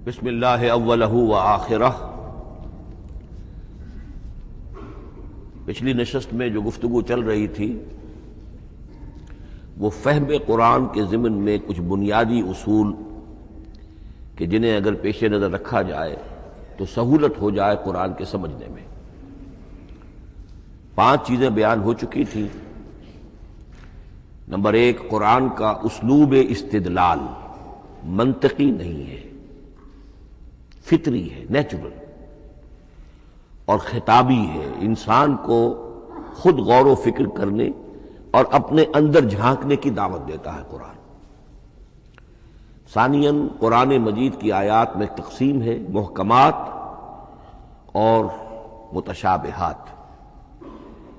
بسم اللہ اولہ و آخرہ۔ پچھلی نشست میں جو گفتگو چل رہی تھی وہ فہم قرآن کے ضمن میں کچھ بنیادی اصول کہ جنہیں اگر پیش نظر رکھا جائے تو سہولت ہو جائے قرآن کے سمجھنے میں۔ 5 چیزیں بیان ہو چکی تھیں۔ نمبر 1، قرآن کا اسلوب استدلال منطقی نہیں ہے، فطری ہے، نیچرل اور خطابی ہے، انسان کو خود غور و فکر کرنے اور اپنے اندر جھانکنے کی دعوت دیتا ہے قرآن۔ ثانیاً، قرآن مجید کی آیات میں تقسیم ہے، محکمات اور متشابہات،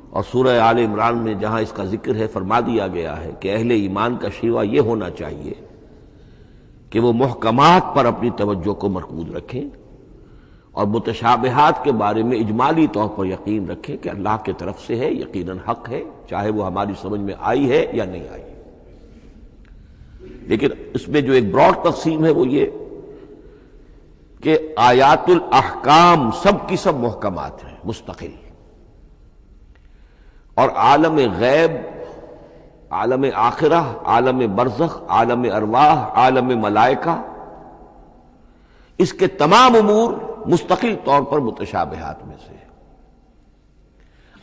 اور سورہ آل عمران میں جہاں اس کا ذکر ہے فرما دیا گیا ہے کہ اہل ایمان کا شیوہ یہ ہونا چاہیے کہ وہ محکمات پر اپنی توجہ کو مرکوز رکھیں اور متشابہات کے بارے میں اجمالی طور پر یقین رکھیں کہ اللہ کی طرف سے ہے، یقیناً حق ہے، چاہے وہ ہماری سمجھ میں آئی ہے یا نہیں آئی۔ لیکن اس میں جو ایک براڈ تقسیم ہے وہ یہ کہ آیات الاحکام سب کی سب محکمات ہیں، مستقل، اور عالم غیب، عالم آخرہ، عالم برزخ، عالم ارواح، عالم ملائکہ، اس کے تمام امور مستقل طور پر متشابہات میں سے۔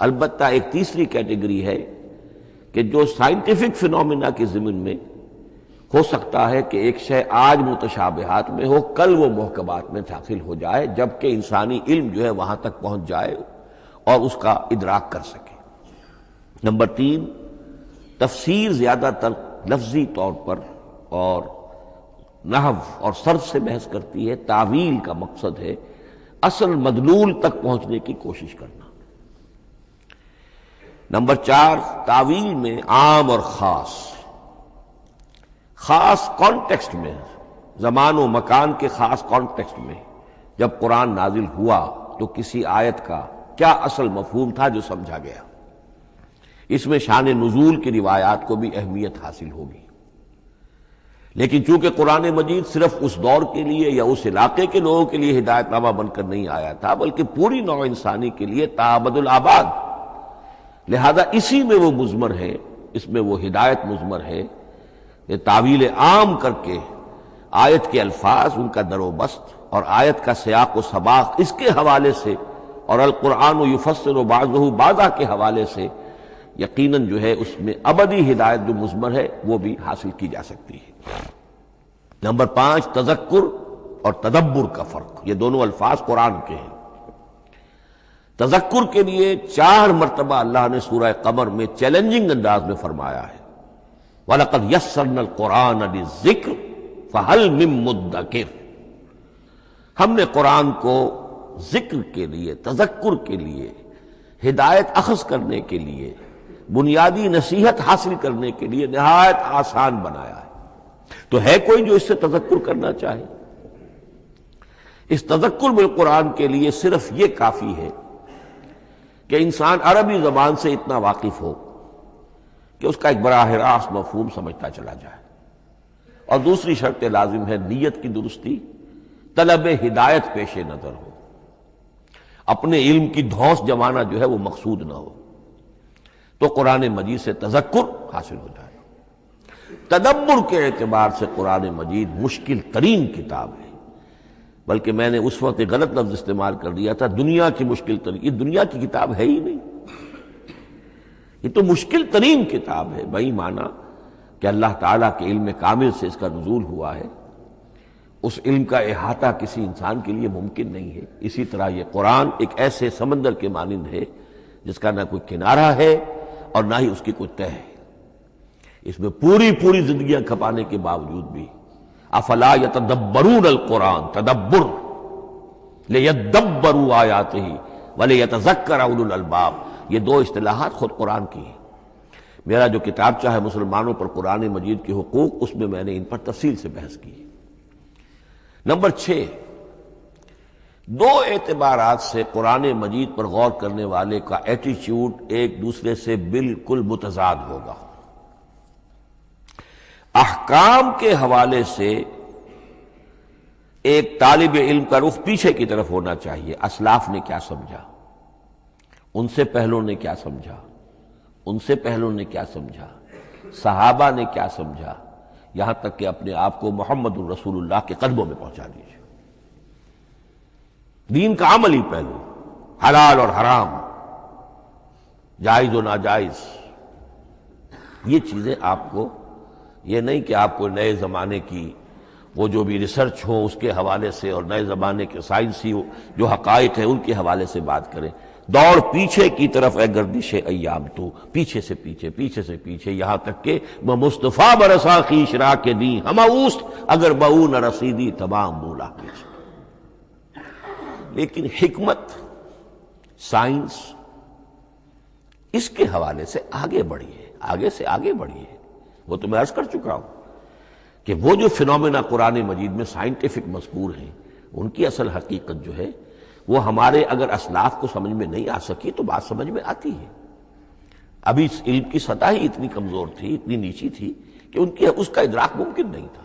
البتہ ایک تیسری کیٹیگری ہے کہ جو سائنٹیفک فینومینا کے ضمن میں ہو سکتا ہے کہ ایک شے آج متشابہات میں ہو، کل وہ محکمات میں داخل ہو جائے، جبکہ انسانی علم جو ہے وہاں تک پہنچ جائے اور اس کا ادراک کر سکے۔ نمبر 3، تفسیر زیادہ تر لفظی طور پر اور نحو اور صرف سے بحث کرتی ہے، تعویل کا مقصد ہے اصل مدلول تک پہنچنے کی کوشش کرنا۔ نمبر 4، تعویل میں عام اور خاص کانٹیکسٹ میں، زمان و مکان کے خاص کانٹیکسٹ میں جب قرآن نازل ہوا تو کسی آیت کا کیا اصل مفہوم تھا جو سمجھا گیا۔ اس میں شان نزول کی روایات کو بھی اہمیت حاصل ہوگی۔ لیکن چونکہ قرآن مجید صرف اس دور کے لیے یا اس علاقے کے لوگوں کے لیے ہدایت نامہ بن کر نہیں آیا تھا، بلکہ پوری نوع انسانی کے لیے تا ابد الآباد، لہذا اسی میں وہ مضمر ہے، اس میں وہ ہدایت مضمر ہے کہ تعویل عام کر کے آیت کے الفاظ، ان کا در و بست اور آیت کا سیاق و سباق اس کے حوالے سے، اور القرآن یفسر بعضہ بعضا کے حوالے سے یقیناً جو ہے اس میں ابدی ہدایت جو مضمر ہے وہ بھی حاصل کی جا سکتی ہے۔ نمبر 5، تذکر اور تدبر کا فرق، یہ دونوں الفاظ قرآن کے ہیں۔ تذکر کے لیے 4 مرتبہ اللہ نے سورہ قمر میں چیلنجنگ انداز میں فرمایا ہے، وَلَقَدْ يَسَّرْنَا الْقُرْآنَ لِلذِّكْرِ فَهَلْ مِن مُّدَّكِرٍ، ہم نے قرآن کو ذکر کے لیے، تذکر کے لیے، ہدایت اخذ کرنے کے لیے، بنیادی نصیحت حاصل کرنے کے لیے نہایت آسان بنایا ہے۔ تو ہے کوئی جو اس سے تذکر کرنا چاہے؟ اس تذکر بالقرآن کے لیے صرف یہ کافی ہے کہ انسان عربی زبان سے اتنا واقف ہو کہ اس کا ایک براہ راست مفہوم سمجھتا چلا جائے، اور دوسری شرط لازم ہے نیت کی درستی، طلب ہدایت پیش نظر ہو، اپنے علم کی دھوس جمانا جو ہے وہ مقصود نہ ہو، تو قرآن مجید سے تذکر حاصل ہو جائے۔ تدبر کے اعتبار سے قرآن مجید مشکل ترین کتاب ہے، بلکہ میں نے اس وقت ایک غلط لفظ استعمال کر دیا تھا، دنیا کی مشکل ترین، یہ دنیا کی کتاب ہے ہی نہیں، یہ تو مشکل ترین کتاب ہے، بہی معنی کہ اللہ تعالیٰ کے علم کامل سے اس کا نزول ہوا ہے، اس علم کا احاطہ کسی انسان کے لیے ممکن نہیں ہے۔ اسی طرح یہ قرآن ایک ایسے سمندر کے مانند ہے جس کا نہ کوئی کنارہ ہے اور نہ ہی اس کی کوئی تہہ ہے، اس میں پوری زندگیاں کھپانے کے باوجود بھی افلا یتدبرون القرآن، تدبر، لیدبروا آیاتہ ولیتذکر اولو الالباب، یہ 2 اصطلاحات خود قرآن کی ہیں۔ میرا جو کتابچہ ہے مسلمانوں پر قرآن مجید کے حقوق، اس میں نے ان پر تفصیل سے بحث کی ہے۔ نمبر 6، 2 اعتبارات سے قرآن مجید پر غور کرنے والے کا ایٹیچیوڈ ایک دوسرے سے بالکل متضاد ہوگا۔ احکام کے حوالے سے ایک طالب علم کا رخ پیچھے کی طرف ہونا چاہیے، اسلاف نے کیا سمجھا، ان سے پہلوں نے کیا سمجھا، ان سے پہلوں نے کیا سمجھا، صحابہ نے کیا سمجھا، یہاں تک کہ اپنے آپ کو محمد الرسول اللہ کے قدموں میں پہنچا دیجیے۔ دین کا عملی پہلو، حلال اور حرام، جائز و ناجائز، یہ چیزیں آپ کو، یہ نہیں کہ آپ کو نئے زمانے کی وہ جو بھی ریسرچ ہو اس کے حوالے سے اور نئے زمانے کے سائنسی جو حقائق ہیں ان کے حوالے سے بات کریں۔ دوڑ پیچھے کی طرف ہے گردش ایام تو، پیچھے سے پیچھے، پیچھے سے پیچھے، یہاں تک کہ میں مصطفیٰ برسا خیش را کے دی ہم اوست اگر بہو نہ رسیدی تمام مولا پیچھے۔ لیکن حکمت، سائنس، اس کے حوالے سے آگے بڑھیے، آگے سے آگے بڑھیے۔ وہ تو میں عرض کر چکا ہوں کہ وہ جو فینومینا قرآن مجید میں سائنٹیفک مذکور ہیں ان کی اصل حقیقت جو ہے وہ ہمارے اگر اسلاف کو سمجھ میں نہیں آ سکی تو بات سمجھ میں آتی ہے۔ ابھی اس علم کی سطح ہی اتنی کمزور تھی، اتنی نیچی تھی کہ ان کی اس کا ادراک ممکن نہیں تھا۔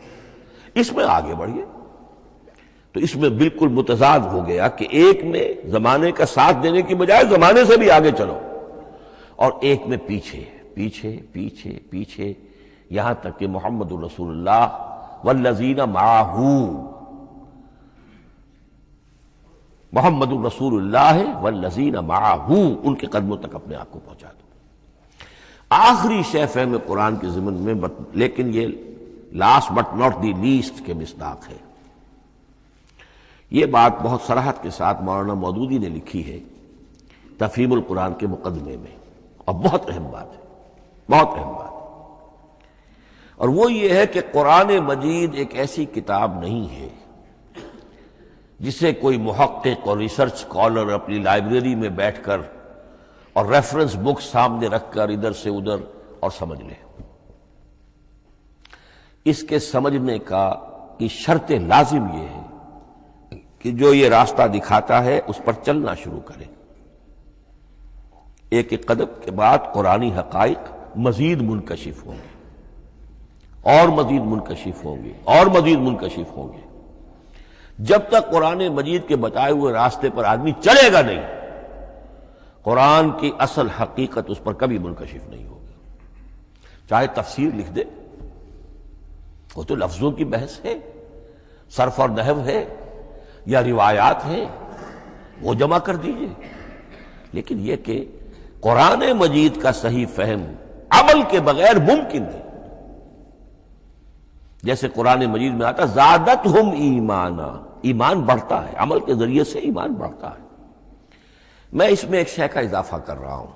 اس میں آگے بڑھیے تو اس میں بالکل متضاد ہو گیا کہ ایک میں زمانے کا ساتھ دینے کی بجائے زمانے سے بھی آگے چلو، اور ایک میں پیچھے پیچھے پیچھے پیچھے، یہاں تک کہ محمد الرسول اللہ والذین معہ، محمد الرسول اللہ والذین معہ، ان کے قدموں تک اپنے آپ کو پہنچا دو۔ آخری شے فہم قرآن کے ضمن میں، لیکن یہ last but not the least کے مصداق ہے، یہ بات بہت صراحت کے ساتھ مولانا مودودی نے لکھی ہے تفہیم القرآن کے مقدمے میں، اور بہت اہم بات ہے، بہت اہم بات ہے، اور وہ یہ ہے کہ قرآن مجید ایک ایسی کتاب نہیں ہے جسے کوئی محقق اور ریسرچ اسکالر اپنی لائبریری میں بیٹھ کر اور ریفرنس بک سامنے رکھ کر ادھر سے ادھر اور سمجھ لے۔ اس کے سمجھنے کی شرط لازم یہ ہے کہ جو یہ راستہ دکھاتا ہے اس پر چلنا شروع کرے۔ ایک ایک قدم کے بعد قرآنی حقائق مزید منکشف ہوں گے، اور مزید منکشف ہوں گے، اور مزید منکشف ہوں گے۔ جب تک قرآن مجید کے بتائے ہوئے راستے پر آدمی چلے گا نہیں، قرآن کی اصل حقیقت اس پر کبھی منکشف نہیں ہوگی۔ چاہے تفسیر لکھ دے، وہ تو لفظوں کی بحث ہے، صرف اور نحو ہے، یا روایات ہیں، وہ جمع کر دیجئے، لیکن یہ کہ قرآن مجید کا صحیح فہم عمل کے بغیر ممکن نہیں۔ جیسے قرآن مجید میں آتا زادتہم ایمانا، ایمان بڑھتا ہے، عمل کے ذریعے سے ایمان بڑھتا ہے۔ میں اس میں ایک شے کا اضافہ کر رہا ہوں،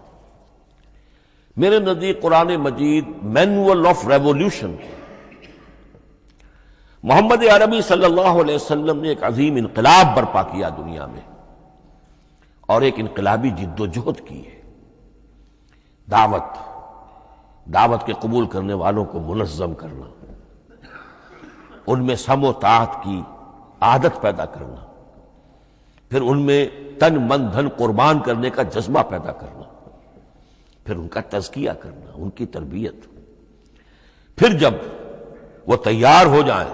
میرے نزدیک قرآن مجید مینول آف ریولیوشن، محمد عربی صلی اللہ علیہ وسلم نے ایک عظیم انقلاب برپا کیا دنیا میں، اور ایک انقلابی جد و جہد کی ہے۔ دعوت کے قبول کرنے والوں کو منظم کرنا، ان میں سم و طاعت کی عادت پیدا کرنا، پھر ان میں تن من دھن قربان کرنے کا جذبہ پیدا کرنا، پھر ان کا تزکیہ کرنا، ان کی تربیت، پھر جب وہ تیار ہو جائیں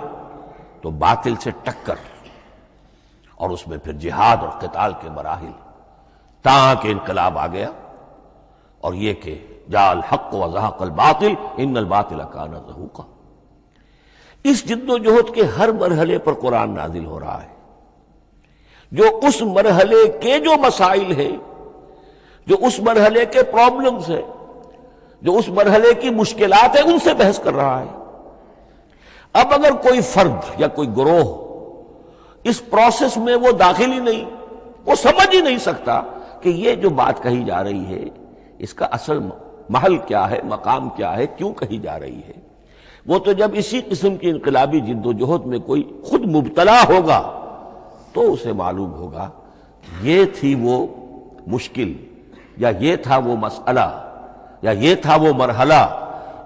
تو باطل سے ٹکر، اور اس میں پھر جہاد اور قتال کے مراحل، تاکہ انقلاب آ گیا، اور یہ کہ جاء الحق وزہق الباطل ان الباطل کان زہوقا۔ اس جد و جہد کے ہر مرحلے پر قرآن نازل ہو رہا ہے، جو اس مرحلے کے جو مسائل ہیں، جو اس مرحلے کے پرابلمز ہیں، جو اس مرحلے کی مشکلات ہیں، ان سے بحث کر رہا ہے۔ اب اگر کوئی فرد یا کوئی گروہ اس پروسیس میں وہ داخل ہی نہیں، وہ سمجھ ہی نہیں سکتا کہ یہ جو بات کہی جا رہی ہے اس کا اصل محل کیا ہے، مقام کیا ہے، کیوں کہی جا رہی ہے، وہ تو جب اسی قسم کی انقلابی جد و جہد میں کوئی خود مبتلا ہوگا تو اسے معلوم ہوگا یہ تھی وہ مشکل، یا یہ تھا وہ مسئلہ، یا یہ تھا وہ مرحلہ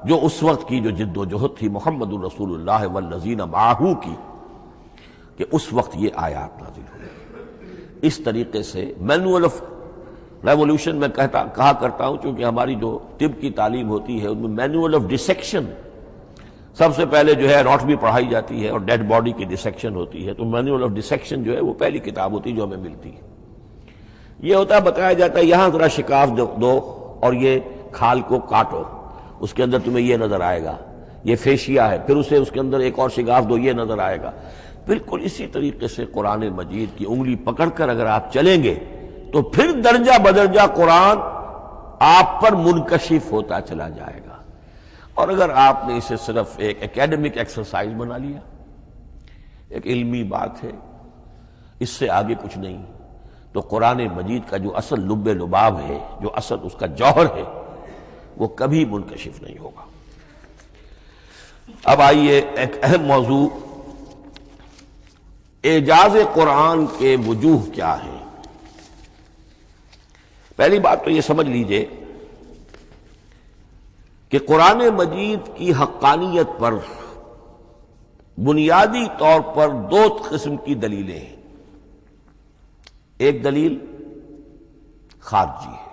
جو اس وقت کی جو جد و جہد تھی محمد الرسول اللہ والذین معہ کی، کہ اس وقت یہ آیات نازل ہوئی۔ اس طریقے سے مینول آف ریولیوشن میں کہا کرتا ہوں، چونکہ ہماری جو طب کی تعلیم ہوتی ہے ان میں مینول آف ڈسیکشن، سب سے پہلے جو ہے اناٹمی پڑھائی جاتی ہے اور ڈیڈ باڈی کی ڈسیکشن ہوتی ہے، تو مینول آف ڈسیکشن جو ہے وہ پہلی کتاب ہوتی ہے جو ہمیں ملتی ہے۔ یہ ہوتا ہے، بتایا جاتا ہے یہاں ذرا شکاف دو اور یہ کھال کو کاٹو، اس کے اندر تمہیں یہ نظر آئے گا، یہ فیشیا ہے، پھر اسے اس کے اندر ایک اور شگاف دو، یہ نظر آئے گا۔ بالکل اسی طریقے سے قرآن مجید کی انگلی پکڑ کر اگر آپ چلیں گے تو پھر درجہ بدرجہ قرآن آپ پر منکشف ہوتا چلا جائے گا۔ اور اگر آپ نے اسے صرف ایک اکیڈمک ایکسرسائز بنا لیا، ایک علمی بات ہے، اس سے آگے کچھ نہیں، تو قرآن مجید کا جو اصل لب لباب ہے، جو اصل اس کا جوہر ہے، وہ کبھی منکشف نہیں ہوگا۔ اب آئیے ایک اہم موضوع، اعجاز قرآن کے وجوہ کیا ہیں۔ پہلی بات تو یہ سمجھ لیجئے کہ قرآن مجید کی حقانیت پر بنیادی طور پر دو قسم کی دلیلیں ہیں۔ ایک دلیل خارجی ہے،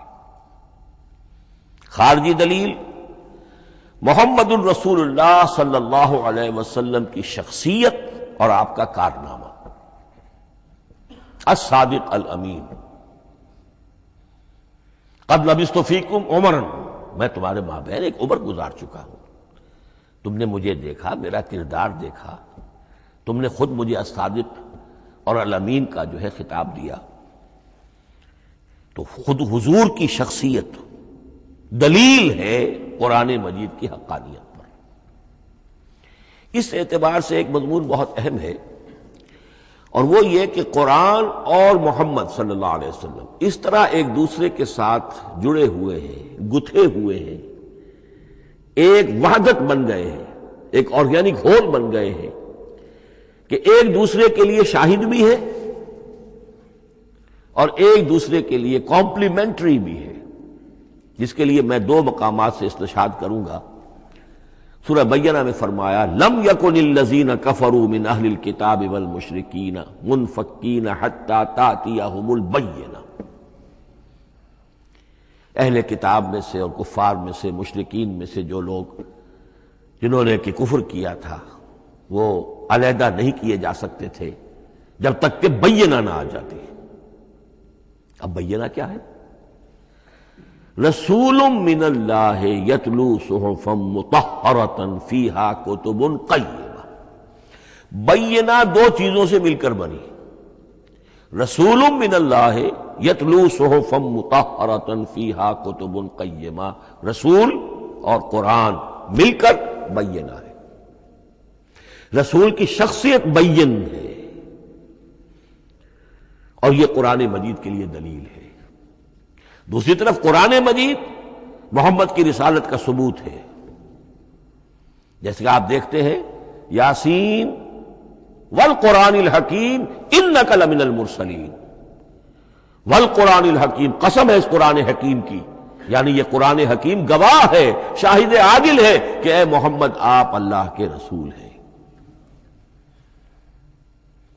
خارجی دلیل محمد الرسول اللہ صلی اللہ علیہ وسلم کی شخصیت اور آپ کا کارنامہ، الصادق الامین، قد لبثت فیکم عمرا، میں تمہارے مابین ایک عمر گزار چکا ہوں، تم نے مجھے دیکھا، میرا کردار دیکھا، تم نے خود مجھے الصادق اور الامین کا جو ہے خطاب دیا، تو خود حضور کی شخصیت دلیل ہے قرآن مجید کی حقانیت پر۔ اس اعتبار سے ایک مضمون بہت اہم ہے، اور وہ یہ کہ قرآن اور محمد صلی اللہ علیہ وسلم اس طرح ایک دوسرے کے ساتھ جڑے ہوئے ہیں، گتھے ہوئے ہیں، ایک وحدت بن گئے ہیں، ایک آرگینک ہول بن گئے ہیں کہ ایک دوسرے کے لیے شاہد بھی ہے اور ایک دوسرے کے لیے کمپلیمنٹری بھی ہے، جس کے لیے میں دو مقامات سے استشہاد کروں گا۔ سورہ بینہ میں فرمایا لم یکن الذین کفروا من اہل الکتاب والمشرکین منفکین حتی تأتیہم البینہ، اہل کتاب میں سے اور کفار میں سے، مشرکین میں سے جو لوگ جنہوں نے کہ کفر کیا تھا، وہ علیحدہ نہیں کیے جا سکتے تھے جب تک کہ بینہ نہ آ جاتی۔ اب بینہ کیا ہے؟ رسول من اللہ یتلو صحفا مطہرۃ فیہا کتب قیمہ، بینہ دو چیزوں سے مل کر بنی، رسول من اللہ یتلو صحفا مطہرۃ فیہا کتب قیمہ، رسول اور قرآن مل کر بینہ ہے، رسول کی شخصیت بین ہے، اور یہ قرآن مجید کے لیے دلیل ہے۔ دوسری طرف قرآن مجید محمد کی رسالت کا ثبوت ہے، جیسے کہ آپ دیکھتے ہیں یاسین والقرآن الحکیم انک لمن المرسلین، والقرآن الحکیم، قسم ہے اس قرآن حکیم کی، یعنی یہ قرآن حکیم گواہ ہے، شاہد عادل ہے کہ اے محمد آپ اللہ کے رسول ہیں۔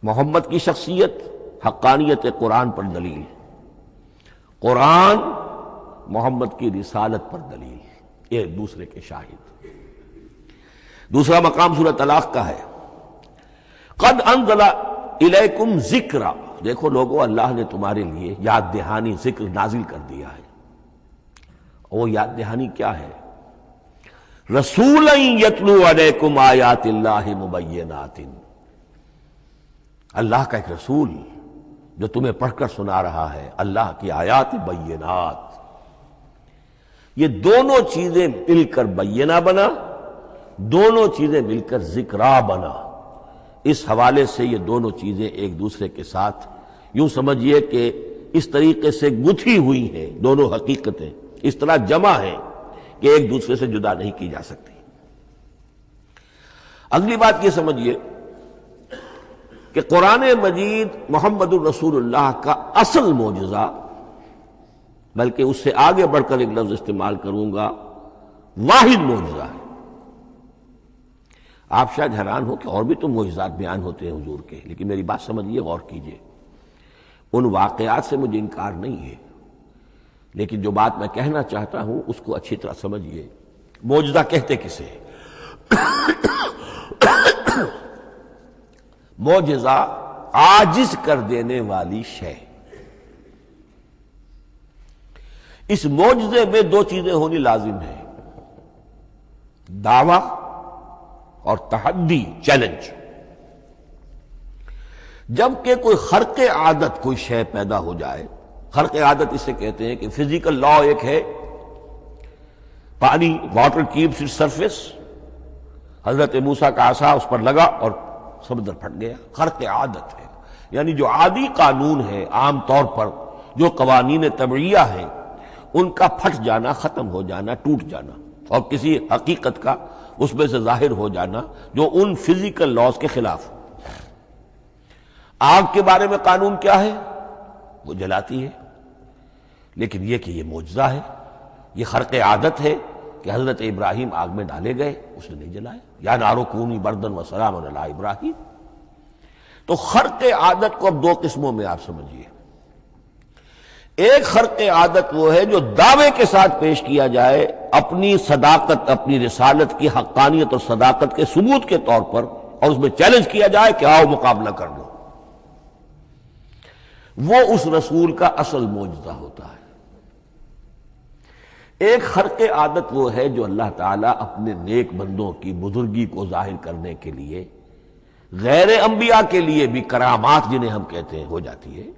محمد کی شخصیت، حقانیت قرآن پر دلیل، قرآن محمد کی رسالت پر دلیل، ایک دوسرے کے شاہد۔ دوسرا مقام سورہ طلاق کا ہے، قد انزل الیکم ذکرا، دیکھو لوگو اللہ نے تمہارے لیے یاد دہانی ذکر نازل کر دیا ہے۔ وہ یاد دہانی کیا ہے؟ رسولا یتلو علیکم آیات اللہ مبینات، اللہ کا ایک رسول جو تمہیں پڑھ کر سنا رہا ہے اللہ کی آیات بینات۔ یہ دونوں چیزیں مل کر بینہ بنا، دونوں چیزیں مل کر ذکرا بنا۔ اس حوالے سے یہ دونوں چیزیں ایک دوسرے کے ساتھ یوں سمجھیے کہ اس طریقے سے گتھی ہوئی ہیں، دونوں حقیقتیں اس طرح جمع ہیں کہ ایک دوسرے سے جدا نہیں کی جا سکتی۔ اگلی بات یہ سمجھیے کہ قرآن مجید محمد الرسول اللہ کا اصل معجزہ، بلکہ اس سے آگے بڑھ کر ایک لفظ استعمال کروں گا، واحد معجزہ ہے۔ آپ شاید حیران ہو کہ اور بھی تو معجزات بیان ہوتے ہیں حضور کے، لیکن میری بات سمجھیے، غور کیجیے، ان واقعات سے مجھے انکار نہیں ہے، لیکن جو بات میں کہنا چاہتا ہوں اس کو اچھی طرح سمجھیے۔ معجزہ کہتے کسے ہیں؟ معجزہ عاجز کر دینے والی شے. اس معجزے میں دو چیزیں ہونی لازم ہیں: دعویٰ اور تحدی، چیلنج. جبکہ کوئی خرق عادت کوئی شے پیدا ہو جائے، خرق عادت اسے کہتے ہیں کہ فزیکل لا ایک ہے، پانی، واٹر کیپس اٹس سرفیس، حضرت موسیٰ کا عصا اس پر لگا اور سمندر پھٹ گیا، خرق عادت ہے. یعنی جو عادی قانون ہے، عام طور پر جو قوانین طبعیہ ہیں، ان کا پھٹ جانا، ختم ہو جانا، ٹوٹ جانا، اور کسی حقیقت کا اس میں سے ظاہر ہو جانا جو ان فزیکل لاز کے خلاف. آگ کے بارے میں قانون کیا ہے؟ وہ جلاتی ہے. لیکن یہ کہ یہ معجزہ ہے، یہ خرق عادت ہے کہ حضرت ابراہیم آگ میں ڈالے گئے، اس نے نہیں جلایا. یا نارو کونی بردن و سلام علی ابراہیم. تو خرق عادت کو اب دو قسموں میں آپ سمجھیے. ایک خرق عادت وہ ہے جو دعوے کے ساتھ پیش کیا جائے اپنی صداقت، اپنی رسالت کی حقانیت اور صداقت کے ثبوت کے طور پر، اور اس میں چیلنج کیا جائے کہ آؤ مقابلہ کر لو. وہ اس رسول کا اصل معجزہ ہوتا ہے. ایک خرق عادت وہ ہے جو اللہ تعالیٰ اپنے نیک بندوں کی بزرگی کو ظاہر کرنے کے لیے، غیر انبیاء کے لیے بھی کرامات جنہیں ہم کہتے ہیں ہو جاتی ہے.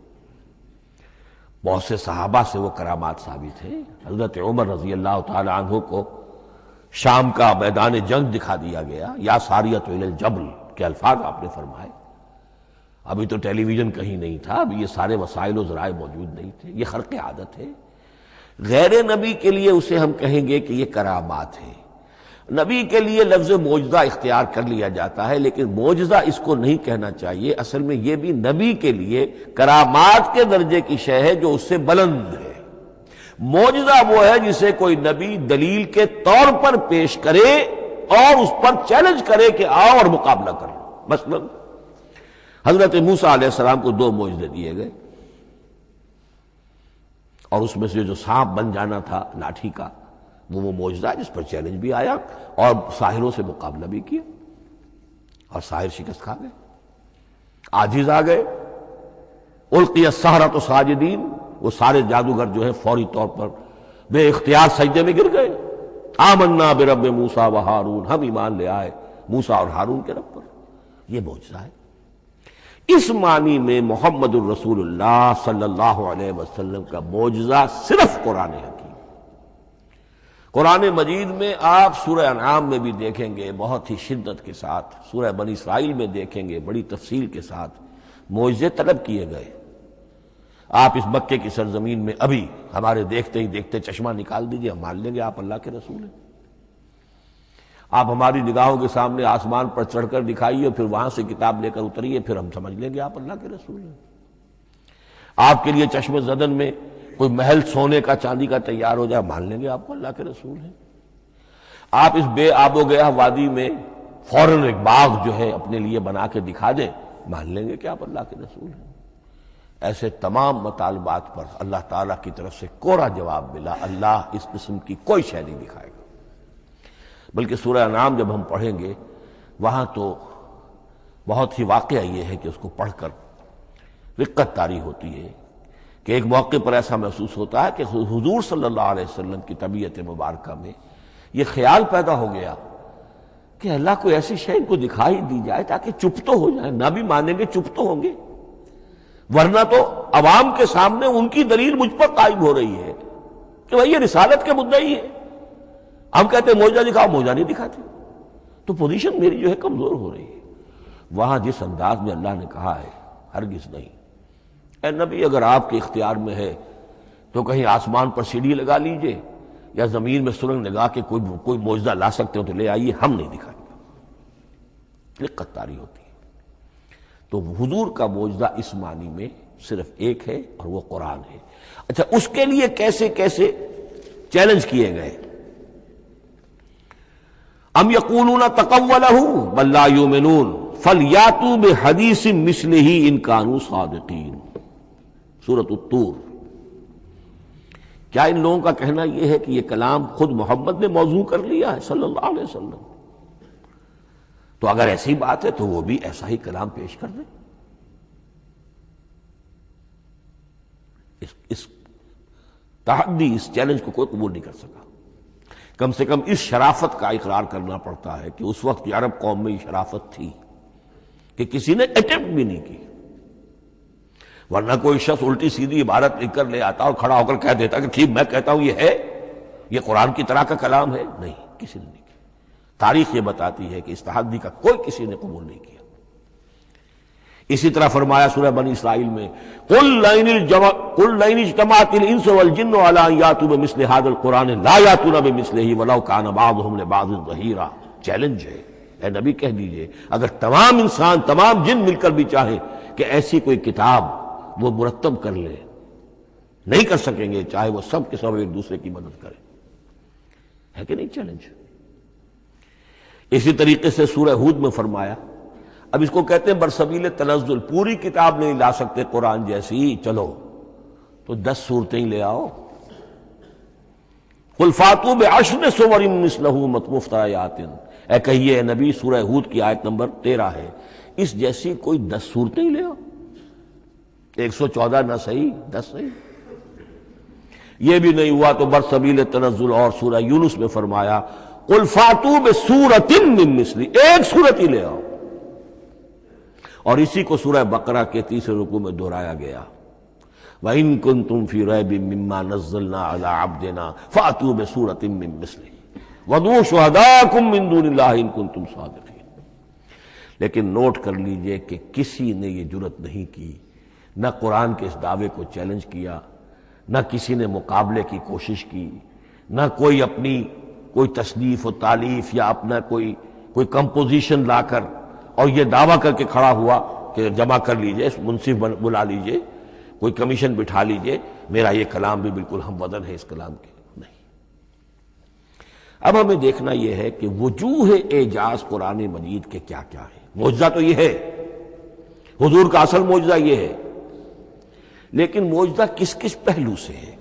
بہت سے صحابہ سے وہ کرامات ثابت ہیں. حضرت عمر رضی اللہ تعالی عنہ کو شام کا میدان جنگ دکھا دیا گیا، یا ساریۃ الی الجبل کے الفاظ آپ نے فرمائے. ابھی تو ٹیلی ویژن کہیں نہیں تھا، ابھی یہ سارے وسائل و ذرائع موجود نہیں تھے. یہ خرق عادت ہے. غیر نبی کے لیے اسے ہم کہیں گے کہ یہ کرامات ہے. نبی کے لیے لفظ معجزہ اختیار کر لیا جاتا ہے، لیکن معجزہ اس کو نہیں کہنا چاہیے. اصل میں یہ بھی نبی کے لیے کرامات کے درجے کی شے ہے جو اس سے بلند ہے. معجزہ وہ ہے جسے کوئی نبی دلیل کے طور پر پیش کرے اور اس پر چیلنج کرے کہ آؤ اور مقابلہ کرو. مثلا حضرت موسیٰ علیہ السلام کو دو معجزے دیے گئے، اور اس میں سے جو سانپ بن جانا تھا لاٹھی کا، وہ معجزہ ہے جس پر چیلنج بھی آیا اور ساحروں سے مقابلہ بھی کیا، اور ساحر شکست کھا گئے، عاجز آ گئے. القی السحرۃ ساجدین، وہ سارے جادوگر جو ہے فوری طور پر بے اختیار سجدے میں گر گئے. آمنا برب موسیٰ و ہارون، ہم ایمان لے آئے موسیٰ اور ہارون کے رب پر. یہ معجزہ ہے. اس معنی میں محمد الرسول اللہ صلی اللہ علیہ وسلم کا معجزہ صرف قرآن حکیم. قرآن مجید میں آپ سورہ انعام میں بھی دیکھیں گے بہت ہی شدت کے ساتھ، سورہ بنی اسرائیل میں دیکھیں گے بڑی تفصیل کے ساتھ معجزے طلب کیے گئے. آپ اس مکے کی سرزمین میں ابھی ہمارے دیکھتے ہی دیکھتے چشمہ نکال دیجئے، ہم مان لیں گے آپ اللہ کے رسول ہیں. آپ ہماری نگاہوں کے سامنے آسمان پر چڑھ کر دکھائیے، پھر وہاں سے کتاب لے کر اتریے، پھر ہم سمجھ لیں گے آپ اللہ کے رسول ہیں. آپ کے لیے چشم زدن میں کوئی محل سونے کا چاندی کا تیار ہو جائے، مان لیں گے آپ کو اللہ کے رسول ہیں. آپ اس بے آب و گیا وادی میں فوراً ایک باغ جو ہے اپنے لیے بنا کے دکھا دیں، مان لیں گے کہ آپ اللہ کے رسول ہیں. ایسے تمام مطالبات پر اللہ تعالیٰ کی طرف سے کوڑا جواب ملا، اللہ اس قسم کی کوئی شے نہیں دکھائے گا. بلکہ سورہ انعام جب ہم پڑھیں گے وہاں تو بہت ہی واقعہ یہ ہے کہ اس کو پڑھ کر رقت طاری ہوتی ہے کہ ایک موقع پر ایسا محسوس ہوتا ہے کہ حضور صلی اللہ علیہ وسلم کی طبیعت مبارکہ میں یہ خیال پیدا ہو گیا کہ اللہ کو ایسی شے ان کو دکھائی دی جائے تاکہ چپ تو ہو جائے. نہ بھی مانیں گے چپ تو ہوں گے، ورنہ تو عوام کے سامنے ان کی دلیل مجھ پر قائم ہو رہی ہے کہ بھائی یہ رسالت کے مدعی ہے. ہم کہتے ہیں معجزہ دکھاؤ، معجزہ نہیں دکھاتے، تو پوزیشن میری جو ہے کمزور ہو رہی ہے. وہاں جس انداز میں اللہ نے کہا ہے، ہرگز نہیں. اے نبی اگر آپ کے اختیار میں ہے تو کہیں آسمان پر سیڑھی لگا لیجئے، یا زمین میں سرنگ لگا کے کوئی معجزہ لا سکتے ہو تو لے آئیے، ہم نہیں دکھائیں گے. رقت طاری ہوتی ہے. تو حضور کا معجزہ اس معنی میں صرف ایک ہے اور وہ قرآن ہے. اچھا، اس کے لیے کیسے کیسے چیلنج کیے گئے؟ ام یقولون تقولہ بل لا یؤمنون فلیاتوا بحدیث مثلہ ان کانوا صادقین. سورۃ الطور. کیا ان لوگوں کا کہنا یہ ہے کہ یہ کلام خود محمد نے موضوع کر لیا ہے صلی اللہ علیہ وسلم؟ تو اگر ایسی بات ہے تو وہ بھی ایسا ہی کلام پیش کر دیں. اس تحدی، اس چیلنج کو کوئی قبول نہیں کر سکا. کم سے کم اس شرافت کا اقرار کرنا پڑتا ہے کہ اس وقت کی عرب قوم میں یہ شرافت تھی کہ کسی نے اٹمپٹ بھی نہیں کی. ورنہ کوئی شخص الٹی سیدھی عبارت لکھ کر لے آتا اور کھڑا ہو کر کہہ دیتا کہ ٹھیک میں کہتا ہوں یہ ہے، یہ قرآن کی طرح کا کلام ہے. نہیں، کسی نے نہیں کیا. تاریخ یہ بتاتی ہے کہ اس تحدی کا کوئی کسی نے قبول نہیں کیا. اسی طرح فرمایا سورہ بنی اسرائیل میں قُلْ لَئِنِ اجْتَمَعَتِ الْإِنسُ وَالْجِنُّ عَلَىٰ أَن يَأْتُوا بِمِثْلِ هَٰذَا الْقُرْآنِ لَا يَأْتُونَ بِمِثْلِهِ وَلَوْ كَانَ بَعْضُهُمْ لِبَعْضٍ ظَهِيرًا. چیلنج ہے، اے نبی کہہ دیجئے اگر تمام انسان، تمام جن مل کر بھی چاہیں کہ ایسی کوئی کتاب وہ مرتب کر لے، نہیں کر سکیں گے، چاہے وہ سب کے سب ایک دوسرے کی مدد کریں. ہے کہ نہیں چیلنج؟ اسی طریقے سے سورہ ہود میں فرمایا، اب اس کو کہتے ہیں برسبیل تنزل، پوری کتاب نہیں لا سکتے قرآن جیسی، چلو تو 10 سورتیں ہی لے آؤ. قُلْ فَاتُوا بِعَشْرِ سُوَرٍ مِثْلَهُ مُفْتَرَيَاتٍ، اے کہیے اے نبی، سورہ ہود کی آیت نمبر 13 ہے، اس جیسی کوئی 10 سورتیں ہی لے آؤ. 114 نہ صحیح، 10 صحیح. یہ بھی نہیں ہوا تو برسبیل تنزل اور سورہ یونس میں فرمایا قُلْ فَاتُوا بِسُورَةٍ مِّن مِثْلِهِ، ایک سورت ہی لے آؤ. اور اسی کو سورہ بقرہ کے 30 رکوع میں دہرایا گیا، وَإِن كُنتُمْ فِي رَيْبٍ مِّمَّا نَزَّلْنَا عَلَىٰ عَبْدِنَا فَأْتُوا بِسُورَةٍ مِّن مِّثْلِهِ وَادْعُوا شُهَدَاءَكُم مِّن دُونِ اللَّهِ إِن كُنتُمْ صَادِقِينَ. لیکن نوٹ کر لیجئے کہ کسی نے یہ جرأت نہیں کی، نہ قرآن کے اس دعوے کو چیلنج کیا، نہ کسی نے مقابلے کی کوشش کی، نہ کوئی اپنی کوئی تصنیف و تالیف یا اپنا کوئی کمپوزیشن لا کر اور یہ دعویٰ کر کے کھڑا ہوا کہ جمع کر لیجئے، منصف بلا لیجئے، کوئی کمیشن بٹھا لیجئے، میرا یہ کلام بھی بالکل ہم وزن ہے اس کلام کے. نہیں. اب ہمیں دیکھنا یہ ہے کہ وجوہ اعجاز قرآن مجید کے کیا کیا ہے. معجزہ تو یہ ہے، حضور کا اصل معجزہ یہ ہے، لیکن معجزہ کس کس پہلو سے ہے؟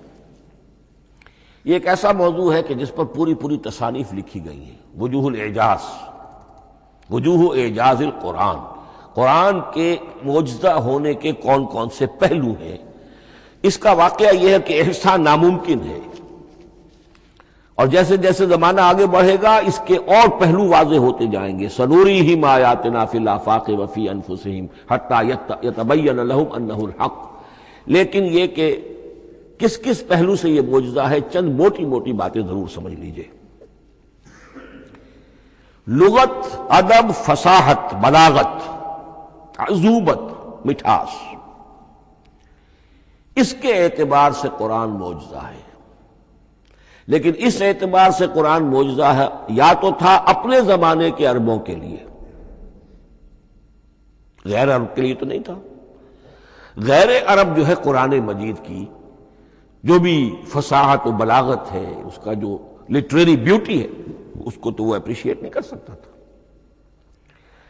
یہ ایک ایسا موضوع ہے کہ جس پر پوری تصانیف لکھی گئی ہیں. وجوہ الاعجاز، وجوہ اعجاز القرآن، قرآن کے معجزہ ہونے کے کون کون سے پہلو ہیں. اس کا واقعہ یہ ہے کہ احسان ناممکن ہے، اور جیسے جیسے زمانہ آگے بڑھے گا اس کے اور پہلو واضح ہوتے جائیں گے. سنوریہم آیاتنا فی الآفاق وفی انفسہم حتی یتبین لہم انہ الحق. لیکن یہ کہ کس کس پہلو سے یہ معجزہ ہے، چند موٹی موٹی باتیں ضرور سمجھ لیجئے. لغت، ادب، فصاحت، بلاغت، عذوبت، مٹھاس، اس کے اعتبار سے قرآن معجزہ ہے. لیکن اس اعتبار سے قرآن معجزہ ہے یا تو تھا اپنے زمانے کے عربوں کے لیے، غیر عرب کے لیے تو نہیں تھا. غیر عرب جو ہے قرآن مجید کی جو بھی فصاحت و بلاغت ہے، اس کا جو لٹریری بیوٹی ہے، اس کو تو وہ اپریشیٹ نہیں کر سکتا تھا.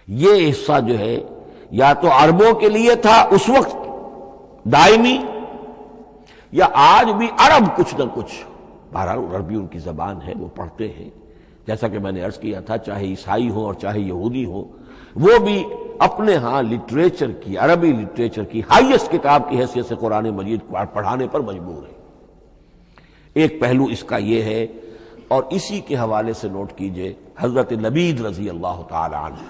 یہ حصہ جو ہے یا تو عربوں کے لیے تھا اس وقت دائمی، یا آج بھی عرب کچھ نہ کچھ، بہرحال عربی ان کی زبان ہے، وہ پڑھتے ہیں. جیسا کہ میں نے عرض کیا تھا، چاہے عیسائی ہو اور چاہے یہودی ہو، وہ بھی اپنے ہاں لٹریچر کی، عربی لٹریچر کی ہائیسٹ کتاب کی حیثیت سے قرآن مجید پڑھانے پر مجبور ہے. ایک پہلو اس کا یہ ہے. اور اسی کے حوالے سے نوٹ کیجئے حضرت لبید رضی اللہ تعالی عنہ،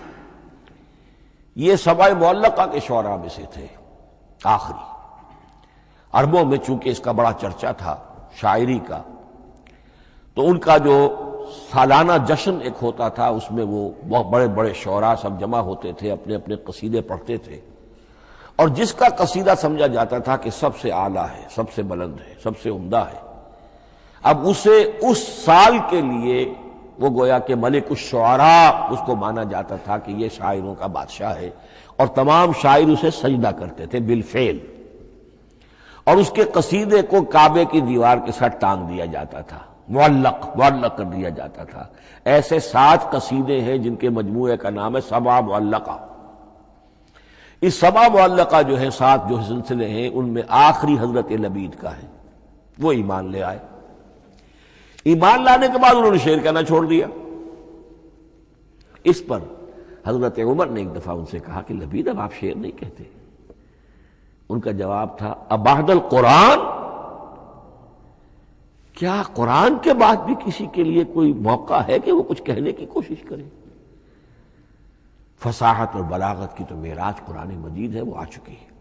یہ سبع معلقہ کے شعراء میں سے تھے آخری. عربوں میں چونکہ اس کا بڑا چرچا تھا شاعری کا، تو ان کا جو سالانہ جشن ایک ہوتا تھا، اس میں وہ بہت بڑے بڑے شعراء سب جمع ہوتے تھے، اپنے اپنے قصیدے پڑھتے تھے، اور جس کا قصیدہ سمجھا جاتا تھا کہ سب سے اعلیٰ ہے، سب سے بلند ہے، سب سے عمدہ ہے، اب اسے اس سال کے لیے وہ گویا کہ ملک الشعراء اس کو مانا جاتا تھا کہ یہ شاعروں کا بادشاہ ہے، اور تمام شاعر اسے سجدہ کرتے تھے بالفعل، اور اس کے قصیدے کو کعبے کی دیوار کے ساتھ ٹانگ دیا جاتا تھا، معلق کر دیا جاتا تھا. ایسے 7 قصیدے ہیں جن کے مجموعے کا نام ہے سبع معلقہ. اس سبع معلقہ جو ہے 7 جو سلسلے ہیں، ان میں آخری حضرت لبید کا ہے. وہ ایمان لے آئے. ایمان لانے کے بعد انہوں نے شعر کہنا چھوڑ دیا. اس پر حضرت عمر نے ایک دفعہ ان سے کہا کہ لبید اب آپ شعر نہیں کہتے. ان کا جواب تھا ابعد القرآن، کیا قرآن کے بعد بھی کسی کے لیے کوئی موقع ہے کہ وہ کچھ کہنے کی کوشش کرے؟ فصاحت اور بلاغت کی تو معراج قرآن مجید ہے، وہ آ چکی ہے.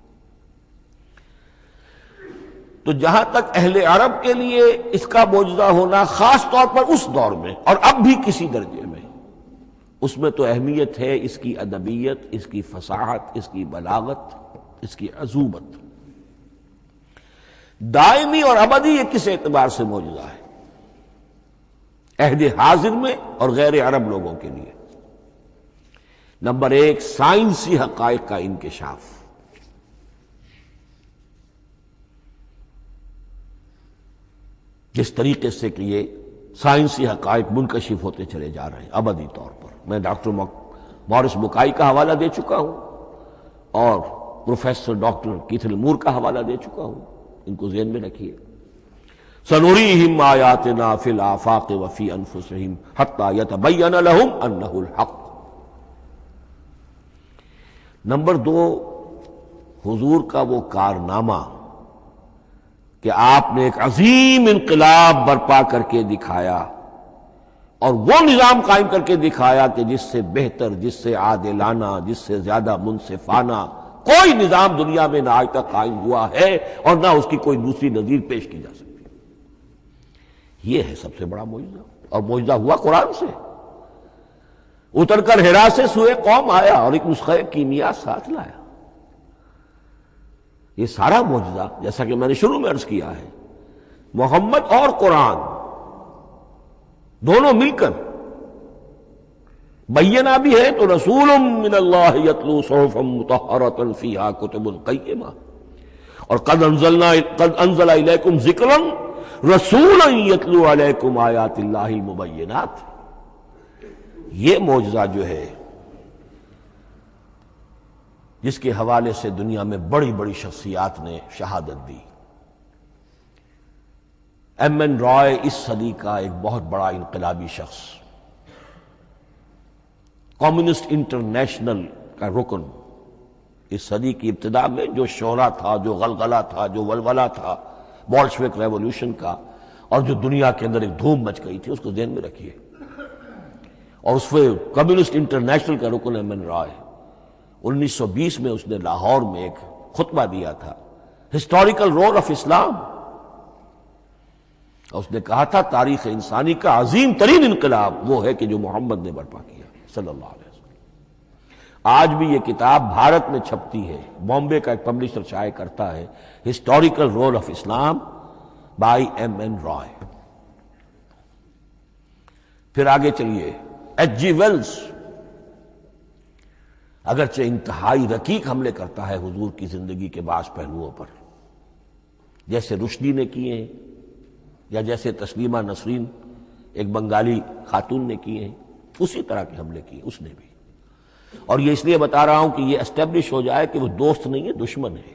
تو جہاں تک اہل عرب کے لیے اس کا معجزہ ہونا خاص طور پر اس دور میں اور اب بھی کسی درجے میں، اس میں تو اہمیت ہے اس کی ادبیت، اس کی فصاحت، اس کی بلاغت، اس کی عذوبت. دائمی اور ابدی یہ کس اعتبار سے معجزہ ہے؟ عہد حاضر میں اور غیر عرب لوگوں کے لیے. نمبر ایک، سائنسی حقائق کا انکشاف. جس طریقے سے کہ یہ سائنسی حقائق منکشف ہوتے چلے جا رہے ہیں ابدی طور پر. میں ڈاکٹر مورس بکائی کا حوالہ دے چکا ہوں اور پروفیسر ڈاکٹر کیتھل مور کا حوالہ دے چکا ہوں، ان کو ذہن میں رکھیے. سنریہم آیاتنا فی الآفاق وفی انفسہم حتی یتبین لہم انہ الحق. نمبر دو، حضور کا وہ کارنامہ کہ آپ نے ایک عظیم انقلاب برپا کر کے دکھایا اور وہ نظام قائم کر کے دکھایا کہ جس سے بہتر، جس سے عادلانہ، جس سے زیادہ منصفانہ کوئی نظام دنیا میں نہ آج تک قائم ہوا ہے اور نہ اس کی کوئی دوسری نظیر پیش کی جا سکتی. یہ ہے سب سے بڑا معجزہ، اور معجزہ ہوا قرآن سے. اتر کر حرا سے سوئے قوم آیا اور ایک نسخہ کیمیا ساتھ لایا. یہ سارا معجزہ، جیسا کہ میں نے شروع میں عرض کیا ہے، محمد اور قرآن دونوں مل کر بینہ بھی ہے تو رسول من اللہ یتلو صحفا مطہرۃ فیہا کتب قیمہ، اور قد انزل الیکم ذکرا رسولا یتلو علیکم آیات اللہ المبینات. یہ معجزہ جو ہے جس کے حوالے سے دنیا میں بڑی بڑی شخصیات نے شہادت دی. ایم این رائے اس صدی کا ایک بہت بڑا انقلابی شخص، کمیونسٹ انٹرنیشنل کا رکن. اس صدی کی ابتدا میں جو شورا تھا، جو غلغلہ تھا، جو ولولہ تھا بولشوک ریولوشن کا، اور جو دنیا کے اندر ایک دھوم مچ گئی تھی، اس کو ذہن میں رکھیے. اور اس میں کمیونسٹ انٹرنیشنل کا رکن ایم این رائے 1920 میں اس نے لاہور میں ایک خطبہ دیا تھا، ہسٹوریکل رول آف اسلام. اور اس نے کہا تھا تاریخ انسانی کا عظیم ترین انقلاب وہ ہے کہ جو محمد نے برپا کیا صلی اللہ علیہ وسلم. آج بھی یہ کتاب بھارت میں چھپتی ہے، بامبے کا ایک پبلشر شائع کرتا ہے، historical role of Islam by M N Roy. پھر آگے چلیے، ایچ جی ویلز اگرچہ انتہائی رقیق حملے کرتا ہے حضور کی زندگی کے بعض پہلوؤں پر، جیسے رشدی نے کیے ہیں یا جیسے تسلیمہ نسرین ایک بنگالی خاتون نے کیے ہیں، اسی طرح کے حملے کیے اس نے بھی. اور یہ اس لیے بتا رہا ہوں کہ یہ اسٹیبلش ہو جائے کہ وہ دوست نہیں ہے، دشمن ہے.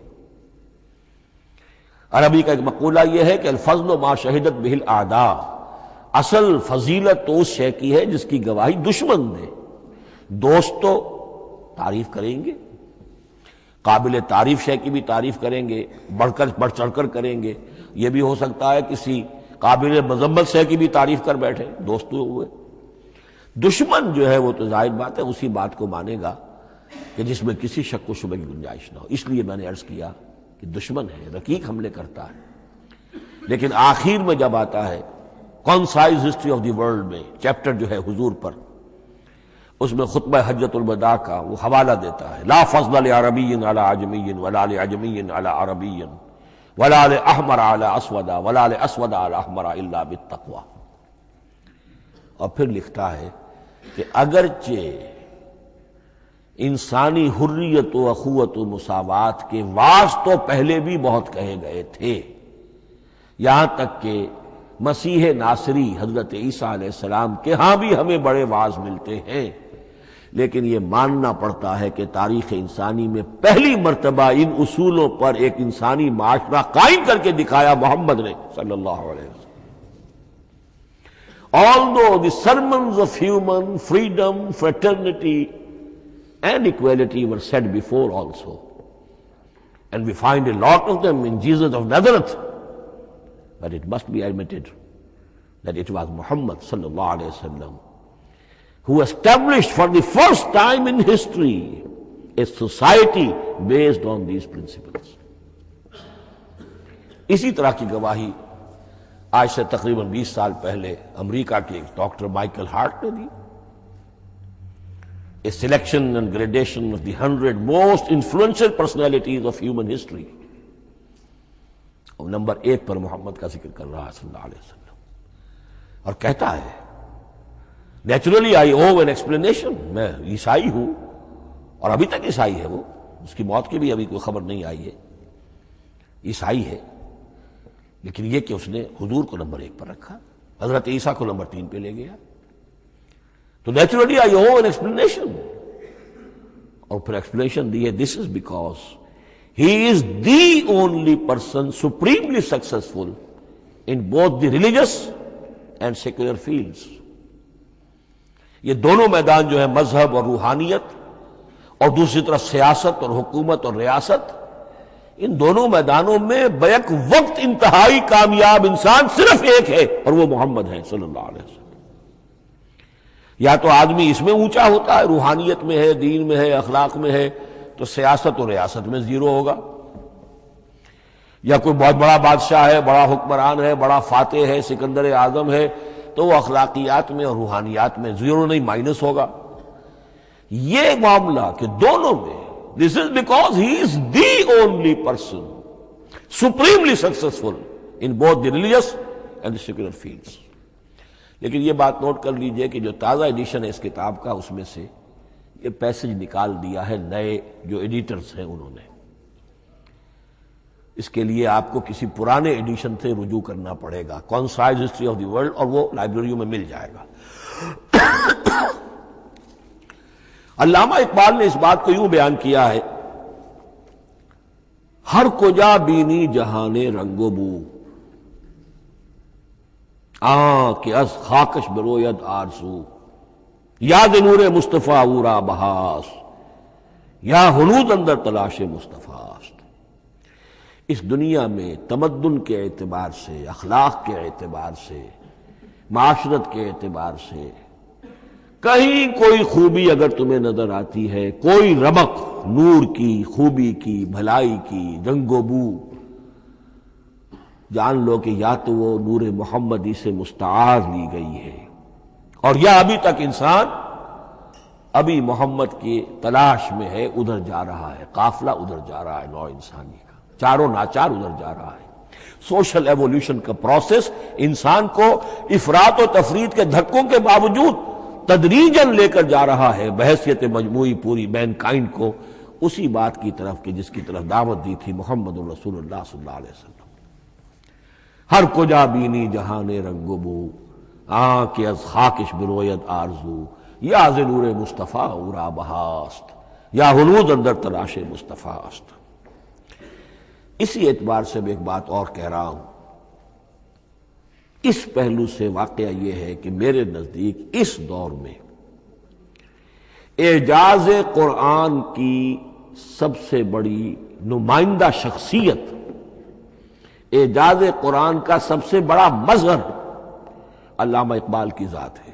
عربی کا ایک مقولہ یہ ہے کہ الفضل ما شہدت بہ الاعداء، اصل فضیلت تو اس شے کی ہے جس کی گواہی دشمن دے. دوست تو تعریف کریں گے، قابل تعریف شے کی بھی تعریف کریں گے، بڑھ چڑھ کر کریں گے. یہ بھی ہو سکتا ہے کسی قابل مذمت شے کی بھی تعریف کر بیٹھے، دوست ہوئے. دشمن جو ہے وہ تو ظاہر بات ہے اسی بات کو مانے گا کہ جس میں کسی شک و شبہ کی گنجائش نہ ہو. اس لیے میں نے عرض کیا کہ دشمن ہے، رقیق حملے کرتا ہے. لیکن آخر میں جب آتا ہے concise history of the world میں چیپٹر جو ہے حضور پر، اس میں خطبہ حجۃ الوداع کا وہ حوالہ دیتا ہے، لا فضل لعربی علی عجمی ولا لعجمی علی عربی ولا لاحمر علی اسود ولا لاسود علی احمر الا بالتقوی. اور پھر لکھتا ہے کہ اگرچہ انسانی حریت و اخوت و مساوات کے واعظ تو پہلے بھی بہت کہے گئے تھے، یہاں تک کہ مسیح ناصری حضرت عیسیٰ علیہ السلام کے ہاں بھی ہمیں بڑے واعظ ملتے ہیں، لیکن یہ ماننا پڑتا ہے کہ تاریخ انسانی میں پہلی مرتبہ ان اصولوں پر ایک انسانی معاشرہ قائم کر کے دکھایا محمد نے صلی اللہ علیہ وسلم. Although the sermons of human freedom, fraternity and equality were said before also. And we find a lot of them in Jesus of Nazareth. But it must be admitted that it was Muhammad sallallahu alayhi wa sallam who established for the first time in history a society based on these principles. اسی طرح کی گواہی آج سے تقریباً 20 سال پہلے امریکہ کے ڈاکٹر مائیکل ہارٹ نے دی. A selection and gradation of the 100 most influential personalities of human history. اور نمبر 1 پر محمد کا ذکر کر رہا ہے صلی اللہ علیہ وسلم، اور کہتا ہے naturally I owe an explanation, میں عیسائی ہوں اور ابھی تک عیسائی ہے، وہ اس کی موت کی بھی ابھی کوئی خبر نہیں آئی ہے، عیسائی ہے، لیکن یہ کہ اس نے حضور کو نمبر 1 پر رکھا، حضرت عیسیٰ کو نمبر 3 پہ لے گیا. تو naturally I owe an explanation, اور پھر ایکسپلینیشن دی ہے this is because he is the only person supremely successful in both the religious and secular fields. یہ دونوں میدان جو ہے مذہب اور روحانیت اور دوسری طرف سیاست اور حکومت اور ریاست، ان دونوں میدانوں میں بیک وقت انتہائی کامیاب انسان صرف ایک ہے، اور وہ محمد ہے صلی اللہ علیہ وسلم. یا تو آدمی اس میں اونچا ہوتا ہے، روحانیت میں ہے، دین میں ہے، اخلاق میں ہے، تو سیاست اور ریاست میں زیرو ہوگا. یا کوئی بہت بڑا بادشاہ ہے، بڑا حکمران ہے، بڑا فاتح ہے، سکندر اعظم ہے، تو وہ اخلاقیات میں اور روحانیات میں زیرو نہیں، مائنس ہوگا. یہ معاملہ کہ دونوں میں this is because he is the only person supremely successful in both the religious and the secular fields. لیکن یہ بات نوٹ کر لیجئے کہ جو تازہ ایڈیشن ہے اس کتاب کا، اس میں سے یہ پیسج نکال دیا ہے نئے جو ایڈیٹرز ہیں انہوں نے. اس کے لیے آپ کو کسی پرانے ایڈیشن سے رجوع کرنا پڑے گا، concise history of the world, اور وہ لائبریریوں میں مل جائے گا. علامہ اقبال نے اس بات کو یوں بیان کیا ہے، ہر کجا بینی جہان رنگ و بو، کہ از خاکش بروید آرزو، یاد نور مصطفیٰ اورا بہاس، یا ہنود اندر تلاش مصطفیٰ است. اس دنیا میں تمدن کے اعتبار سے، اخلاق کے اعتبار سے، معاشرت کے اعتبار سے کہیں کوئی خوبی اگر تمہیں نظر آتی ہے، کوئی رمق نور کی، خوبی کی، بھلائی کی، رنگ و بو، جان لو کہ یا تو وہ نور محمدی سے مستعار لی گئی ہے، اور یا ابھی تک انسان ابھی محمد کی تلاش میں ہے، ادھر جا رہا ہے، قافلہ ادھر جا رہا ہے نوع انسانی کا، چاروں ناچار ادھر جا رہا ہے. سوشل ایوولوشن کا پروسیس انسان کو افراط و تفرید کے دھکوں کے باوجود تدریجاً لے کر جا رہا ہے بحیثیت مجموعی پوری مین کائنڈ کو اسی بات کی طرف کہ جس کی طرف دعوت دی تھی محمد الرسول اللہ صلی اللہ علیہ وسلم. ہر کجا بینی جہان رنگ و بو، کہ از خاکش بروید آرزو، یا ز نور مصطفیٰ اورا بہاست، یا ہنود اندر تلاش مصطفیٰ است. اسی اعتبار سے میں ایک بات اور کہہ رہا ہوں، اس پہلو سے واقعہ یہ ہے کہ میرے نزدیک اس دور میں اعجاز قرآن کی سب سے بڑی نمائندہ شخصیت، اعجاز قرآن کا سب سے بڑا مظہر علامہ اقبال کی ذات ہے.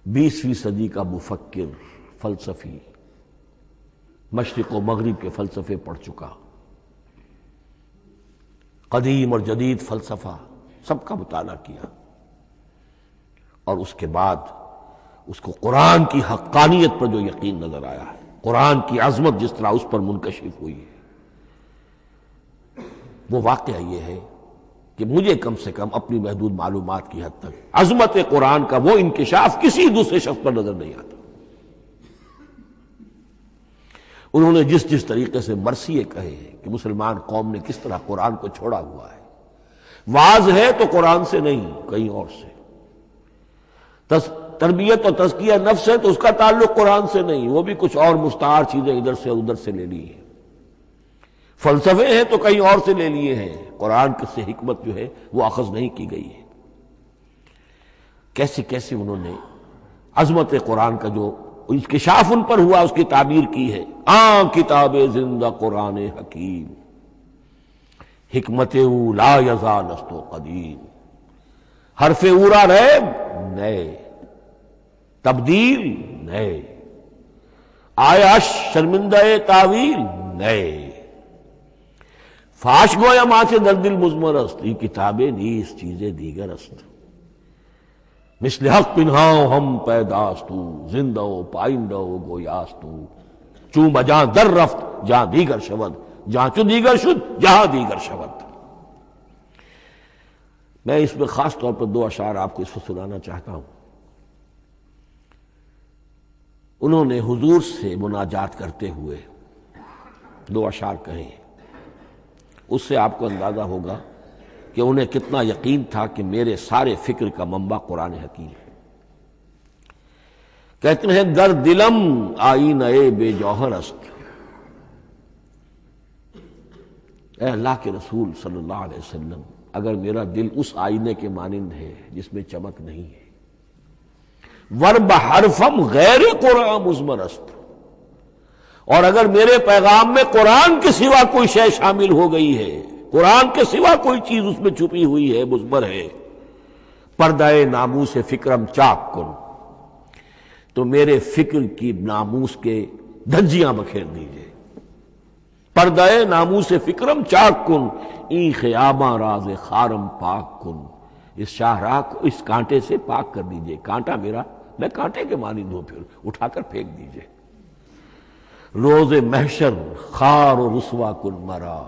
20ویں صدی کا مفکر، فلسفی، مشرق و مغرب کے فلسفے پڑھ چکا، قدیم اور جدید فلسفہ سب کا مطالعہ کیا، اور اس کے بعد اس کو قرآن کی حقانیت پر جو یقین نظر آیا ہے، قرآن کی عظمت جس طرح اس پر منکشف ہوئی ہے، وہ واقعہ یہ ہے کہ مجھے کم سے کم اپنی محدود معلومات کی حد تک عظمت قرآن کا وہ انکشاف کسی دوسرے شخص پر نظر نہیں آتا. انہوں نے جس جس طریقے سے مرثیے کہے ہیں کہ مسلمان قوم نے کس طرح قرآن کو چھوڑا ہوا ہے، واعظ ہے تو قرآن سے نہیں کہیں اور سے، تربیت اور تزکیہ نفس ہے تو اس کا تعلق قرآن سے نہیں، وہ بھی کچھ اور مستعار چیزیں ادھر سے ادھر سے لے لی ہیں، فلسفے ہیں تو کہیں اور سے لے لیے ہیں، قرآن سے حکمت جو ہے وہ اخذ نہیں کی گئی ہے. کیسے کیسے انہوں نے عظمت قرآن کا جو انکشاف ان پر ہوا، اس کی تعبیر کی ہے کتاب زندہ قرآن حکیم، حکمت او لا یزال است و قدیم، حرف اورا ریب نئے، تبدیل نئے، آیا شرمندہ تعویل نئے، فاش گویا ماں سے در دل مضمر است، یہ کتابیں نیز چیزیں دیگر است، مثل حق پنہاؤ ہم پیداستو، زندہ و پائندہ و گویاستو، چون بجاں در رفت جہاں دیگر شود، جہاں چو دیگر شد جہاں دیگر شود۔ میں اس میں خاص طور پر دو اشعار آپ کو اس وقت سنانا چاہتا ہوں۔ انہوں نے حضور سے مناجات کرتے ہوئے دو اشعار کہیں، اس سے آپ کو اندازہ ہوگا کہ انہیں کتنا یقین تھا کہ میرے سارے فکر کا منبع قرآن حکیم ہے۔ کہتے ہیں در دلم آئینہ بے جوہر است، اے اللہ کے رسول صلی اللہ علیہ وسلم، اگر میرا دل اس آئینے کے مانند ہے جس میں چمک نہیں ہے، ورب حرفم غیر قرآن مضمر است، اور اگر میرے پیغام میں قرآن کے سوا کوئی شے شامل ہو گئی ہے، قرآن کے سوا کوئی چیز اس میں چھپی ہوئی ہے، مضمر ہے، پردہ ناموس فکرم چاک کن، تو میرے فکر کی ناموس کے دھجیاں بکھیر دیجئے، پردہ ناموس فکرم چاک کن، این خیامہ راز خارم پاک کن، اس شاہراہ کو اس کانٹے سے پاک کر دیجئے، کانٹا میرا، میں کانٹے کے مانند ہوں، پھر اٹھا کر پھینک دیجئے، روز محشر خار و رسوا کن مرا،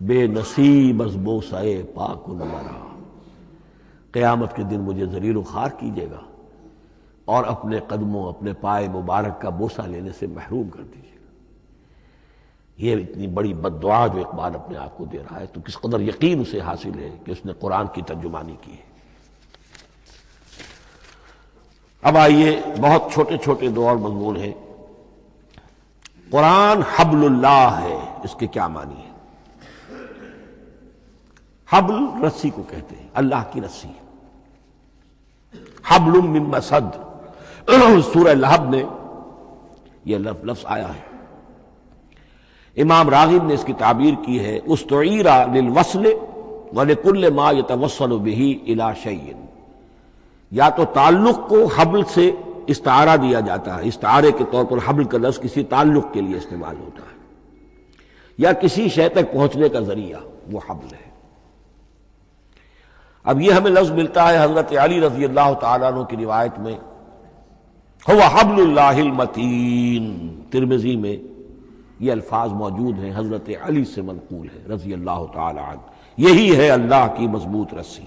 بے نصیب از بوسہ پاک کن مرا، قیامت کے دن مجھے ذلیل و خوار کیجیے گا اور اپنے قدموں، اپنے پائے مبارک کا بوسہ لینے سے محروم کر دیجیے گا۔ یہ اتنی بڑی بد دعا جو اقبال اپنے آپ کو دے رہا ہے، تو کس قدر یقین اسے حاصل ہے کہ اس نے قرآن کی ترجمانی کی ہے۔ اب آئیے، بہت چھوٹے چھوٹے دو اور مضمون ہیں۔ قرآن حبل اللہ ہے، اس کے کیا معنی ہے؟ حبل رسی کو کہتے ہیں، اللہ کی رسی، حبل من مسد، سورہ لہب میں یہ لفظ آیا ہے۔ امام راغب نے اس کی تعبیر کی ہے، استعیر للوصل ولکل ما یتوصل به الی شیء، یا تو تعلق کو حبل سے استعارہ دیا جاتا ہے، استعارے کے طور پر حبل کا لفظ کسی تعلق کے لیے استعمال ہوتا ہے، یا کسی شے تک پہنچنے کا ذریعہ، وہ حبل ہے۔ اب یہ ہمیں لفظ ملتا ہے حضرت علی رضی اللہ تعالیٰ عنہ کی روایت میں، هو حبل اللہ المتین، ترمذی میں یہ الفاظ موجود ہیں، حضرت علی سے منقول ہے رضی اللہ تعالیٰ عنہ، یہی ہے اللہ کی مضبوط رسی،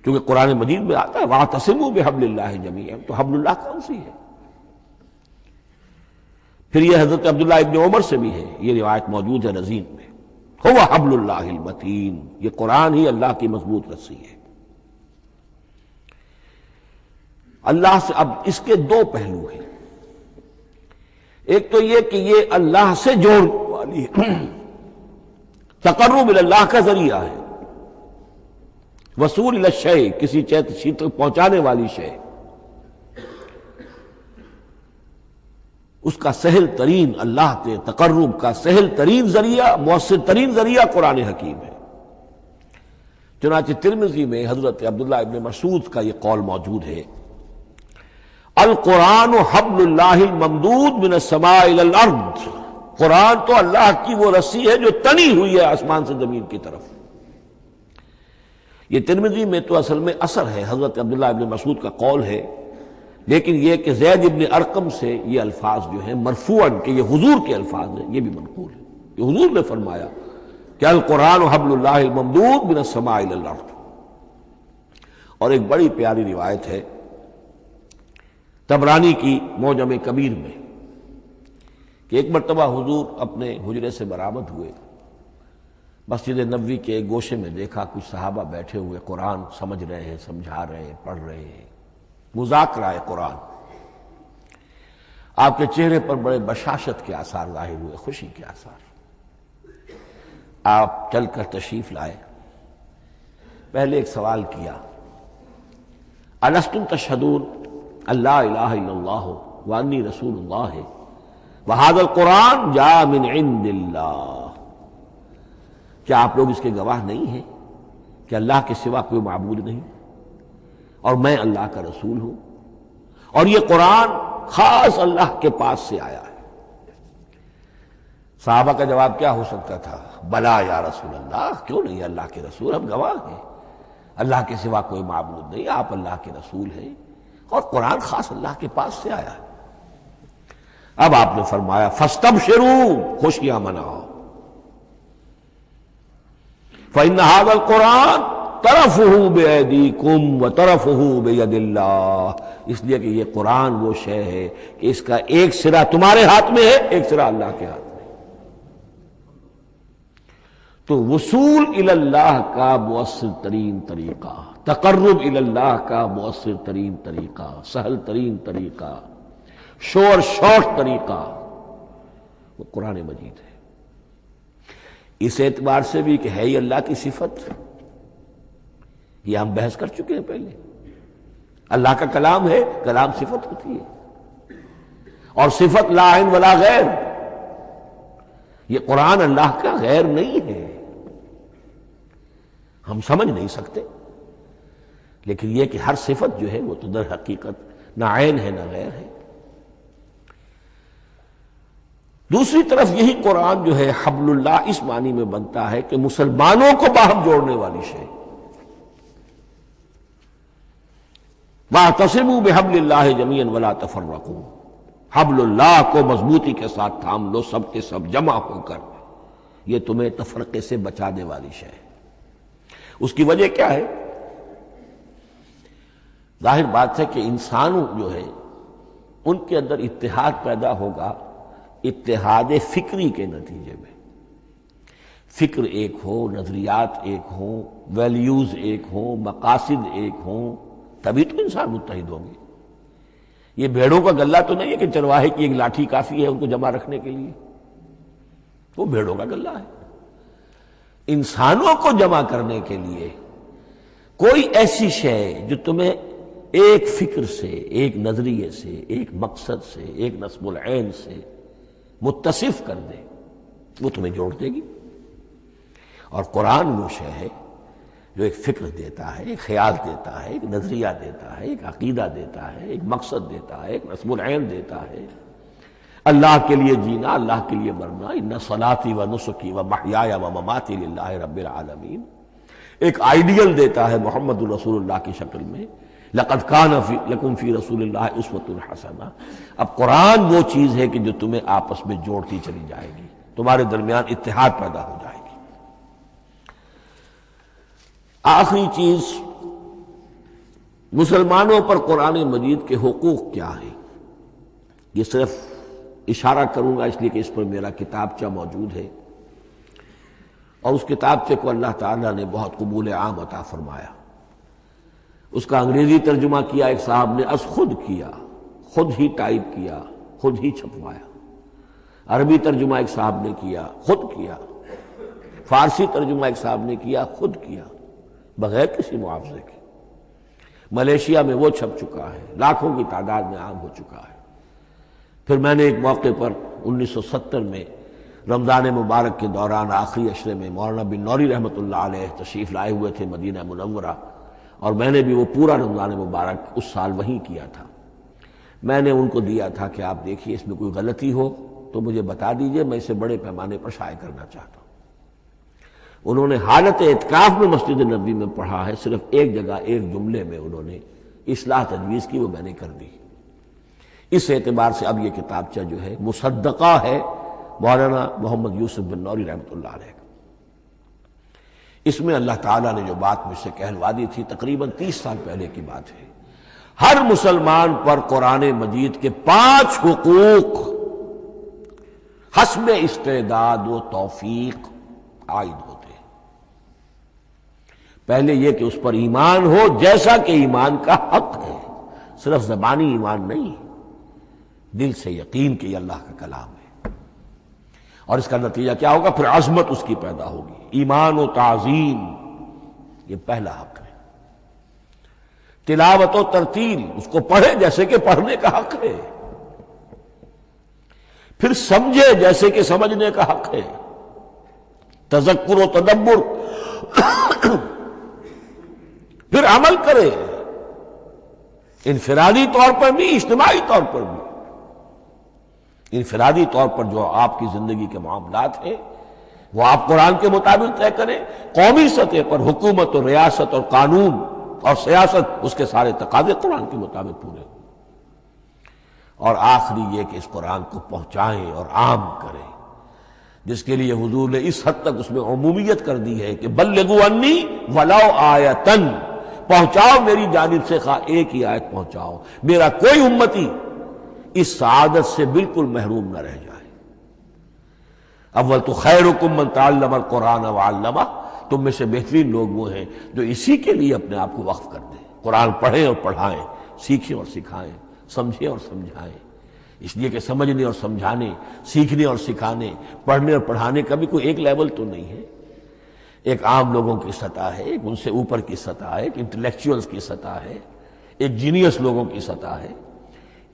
کیونکہ قرآن مجید میں آتا ہے وَاعْتَصِمُوا بِحَبْلِ اللَّهِ جَمِيعًا، تو حبل اللہ کون سی ہے؟ پھر یہ حضرت عبداللہ ابن عمر سے بھی ہے، یہ روایت موجود ہے رزین میں، هو حبل اللہ المتین، یہ قرآن ہی اللہ کی مضبوط رسی ہے۔ اللہ سے اب اس کے دو پہلو ہیں، ایک تو یہ کہ یہ اللہ سے جوڑ والی ہے، تقرب اللہ کا ذریعہ ہے، وصول الشیء، کسی چیز تک پہنچانے والی شے، اس کا سہل ترین، اللہ کے تقرب کا سہل ترین ذریعہ، مؤثر ترین ذریعہ قرآن حکیم ہے۔ چنانچہ ترمذی میں حضرت عبداللہ ابن مسعود کا یہ قول موجود ہے، القرآن حبل اللہ الممدود من السماء الی الارض، قرآن تو اللہ کی وہ رسی ہے جو تنی ہوئی ہے آسمان سے زمین کی طرف۔ یہ ترمذی میں تو اصل میں اثر ہے، حضرت عبداللہ ابن مسعود کا قول ہے، لیکن یہ کہ زید ابن ارقم سے یہ الفاظ جو ہیں مرفوعاً کہ یہ حضور کے الفاظ ہیں، یہ بھی منقول ہے، یہ حضور نے فرمایا کہ القرآن حبل اللہ الممدود من السماء الی الارض۔ اور ایک بڑی پیاری روایت ہے طبرانی کی معجم کبیر میں کہ ایک مرتبہ حضور اپنے حجرے سے برآمد ہوئے، مسجد نبوی کے ایک گوشے میں دیکھا کچھ صحابہ بیٹھے ہوئے قرآن سمجھ رہے ہیں، سمجھا رہے ہیں، پڑھ رہے ہیں، مذاکرہ قرآن۔ آپ کے چہرے پر بڑے بشاشت کے آثار ظاہر ہوئے، خوشی کے آثار۔ آپ چل کر تشریف لائے، پہلے ایک سوال کیا، الستم تشہدون اللہ الہ الا اللہ وانی رسول اللہ وہذا القرآن جاء من عند اللہ. کیا آپ لوگ اس کے گواہ نہیں ہیں کہ اللہ کے سوا کوئی معبود نہیں اور میں اللہ کا رسول ہوں اور یہ قرآن خاص اللہ کے پاس سے آیا ہے؟ صحابہ کا جواب کیا ہو سکتا تھا؟ بلا یا رسول اللہ، کیوں نہیں اللہ کے رسول، ہم گواہ ہیں، اللہ کے سوا کوئی معبود نہیں، آپ اللہ کے رسول ہیں اور قرآن خاص اللہ کے پاس سے آیا ہے. اب آپ نے فرمایا فاستبشروا، خوشیاں مناؤ. فإن هذا القرآن طرفه بأيديكم وطرفه بيد اللہ، اس لیے کہ یہ قرآن وہ شے ہے کہ اس کا ایک سرا تمہارے ہاتھ میں ہے، ایک سرا اللہ کے ہاتھ میں. تو وصول الی اللہ کا مؤثر ترین طریقہ، تقرب الی اللہ کا مؤثر ترین طریقہ، سہل ترین طریقہ، شور شارٹ طریقہ وہ قرآن مجید ہے. اس اعتبار سے بھی کہ ہے ہی اللہ کی صفت، یہ ہم بحث کر چکے ہیں پہلے. اللہ کا کلام ہے، کلام صفت ہوتی ہے اور صفت لا عین ولا غیر. یہ قرآن اللہ کا غیر نہیں ہے، ہم سمجھ نہیں سکتے، لیکن یہ کہ ہر صفت جو ہے وہ تو در حقیقت نہ عین ہے نہ غیر ہے. دوسری طرف یہی قرآن جو ہے حبل اللہ اس معنی میں بنتا ہے کہ مسلمانوں کو باہم جوڑنے والی شے. وَاعْتَصِمُوا بِحَبْلِ اللَّهِ جَمِيعًا وَلَا تَفَرَّقُوا، حبل اللہ کو مضبوطی کے ساتھ تھام لو سب کے سب جمع ہو کر، یہ تمہیں تفرقے سے بچانے والی شے ہے. اس کی وجہ کیا ہے؟ ظاہر بات ہے کہ انسانوں جو ہے ان کے اندر اتحاد پیدا ہوگا اتحاد فکری کے نتیجے میں. فکر ایک ہو، نظریات ایک ہوں، ویلیوز ایک ہوں، مقاصد ایک ہوں، تبھی تو انسان متحد ہوں گے. یہ بھیڑوں کا غلہ تو نہیں ہے کہ چرواہے کی ایک لاٹھی کافی ہے ان کو جمع رکھنے کے لیے، وہ بھیڑوں کا غلہ ہے. انسانوں کو جمع کرنے کے لیے کوئی ایسی شے جو تمہیں ایک فکر سے، ایک نظریے سے، ایک مقصد سے، ایک نصب العین سے متصف کر دے، وہ تمہیں جوڑ دے گی. اور قرآن وہ شے ہے جو ایک فکر دیتا ہے، ایک خیال دیتا ہے، ایک نظریہ دیتا ہے، ایک عقیدہ دیتا ہے، ایک مقصد دیتا ہے، ایک نصب العین دیتا ہے. اللہ کے لیے جینا، اللہ کے لیے مرنا، ان صلاتی و نسکی و محیایا و مماتی للہ رب العالمین. ایک آئیڈیل دیتا ہے محمد الرسول اللہ کی شکل میں، لقد کان لکم فی رسول اللہ اسوۃ حسنہ. اب قرآن وہ چیز ہے کہ جو تمہیں آپس میں جوڑتی چلی جائے گی، تمہارے درمیان اتحاد پیدا ہو جائے گی. آخری چیز، مسلمانوں پر قرآن مجید کے حقوق کیا ہیں. یہ صرف اشارہ کروں گا اس لیے کہ اس پر میرا کتابچہ موجود ہے اور اس کتابچے کو اللہ تعالیٰ نے بہت قبول عام عطا فرمایا. اس کا انگریزی ترجمہ کیا ایک صاحب نے، از خود کیا، خود ہی ٹائپ کیا، خود ہی چھپوایا. عربی ترجمہ ایک صاحب نے کیا، خود کیا. فارسی ترجمہ ایک صاحب نے کیا، خود کیا، بغیر کسی معاوضے کے. ملیشیا میں وہ چھپ چکا ہے، لاکھوں کی تعداد میں عام ہو چکا ہے. پھر میں نے ایک موقع پر 1970 میں رمضان مبارک کے دوران آخری عشرے میں مولانا بن نوری رحمۃ اللہ علیہ تشریف لائے ہوئے تھے مدینہ منورہ، اور میں نے بھی وہ پورا رمضان مبارک اس سال وہیں کیا تھا. میں نے ان کو دیا تھا کہ آپ دیکھیے اس میں کوئی غلطی ہو تو مجھے بتا دیجئے، میں اسے بڑے پیمانے پر شائع کرنا چاہتا ہوں. انہوں نے حالت اعتکاف میں مسجد نبوی میں پڑھا ہے، صرف ایک جگہ ایک جملے میں انہوں نے اصلاح تجویز کی، وہ میں نے کر دی. اس اعتبار سے اب یہ کتابچہ جو ہے مصدقہ ہے مولانا محمد یوسف بن نوری رحمۃ اللہ علیہ. اس میں اللہ تعالیٰ نے جو بات مجھ سے کہلوا دی تھی تقریباً 30 سال پہلے کی بات ہے. ہر مسلمان پر قرآن مجید کے 5 حقوق حسب استعداد و توفیق عائد ہوتے ہیں. پہلے یہ کہ اس پر ایمان ہو جیسا کہ ایمان کا حق ہے، صرف زبانی ایمان نہیں، دل سے یقین کہ یہ اللہ کا کلام ہے. اور اس کا نتیجہ کیا ہوگا؟ پھر عظمت اس کی پیدا ہوگی، ایمان و تعظیم، یہ پہلا حق ہے. تلاوت و ترتیل، اس کو پڑھے جیسے کہ پڑھنے کا حق ہے، پھر سمجھے جیسے کہ سمجھنے کا حق ہے، تذکر و تدبر، پھر عمل کرے، انفرادی طور پر بھی اجتماعی طور پر بھی۔ انفرادی طور پر جو آپ کی زندگی کے معاملات ہیں وہ آپ قرآن کے مطابق طے کریں، قومی سطح پر حکومت اور ریاست اور قانون اور سیاست، اس کے سارے تقاضے قرآن کے مطابق پورے ہوں، اور آخری یہ کہ اس قرآن کو پہنچائیں اور عام کریں، جس کے لیے حضور نے اس حد تک اس میں عمومیت کر دی ہے کہ بلغوا انی ولو آیۃ، پہنچاؤ میری جانب سے خواہ ایک ہی آیت پہنچاؤ، میرا کوئی امتی اس سعادت سے بالکل محروم نہ رہ جائے۔ اول تو خیرکم من تعلم القرآن وعلمہ، تم میں سے بہترین لوگ وہ ہیں جو اسی کے لیے اپنے آپ کو وقف کر دیں، قرآن پڑھیں اور پڑھائیں، سیکھیں اور سکھائیں، سمجھیں اور سمجھائیں۔ اس لیے کہ سمجھنے اور سمجھانے، سیکھنے اور سکھانے، پڑھنے اور پڑھانے کا بھی کوئی ایک لیول تو نہیں ہے، ایک عام لوگوں کی سطح ہے، ایک ان سے اوپر کی سطح ہے، ایک انٹلیکچوئلز کی سطح ہے، ایک جینیس لوگوں کی سطح ہے۔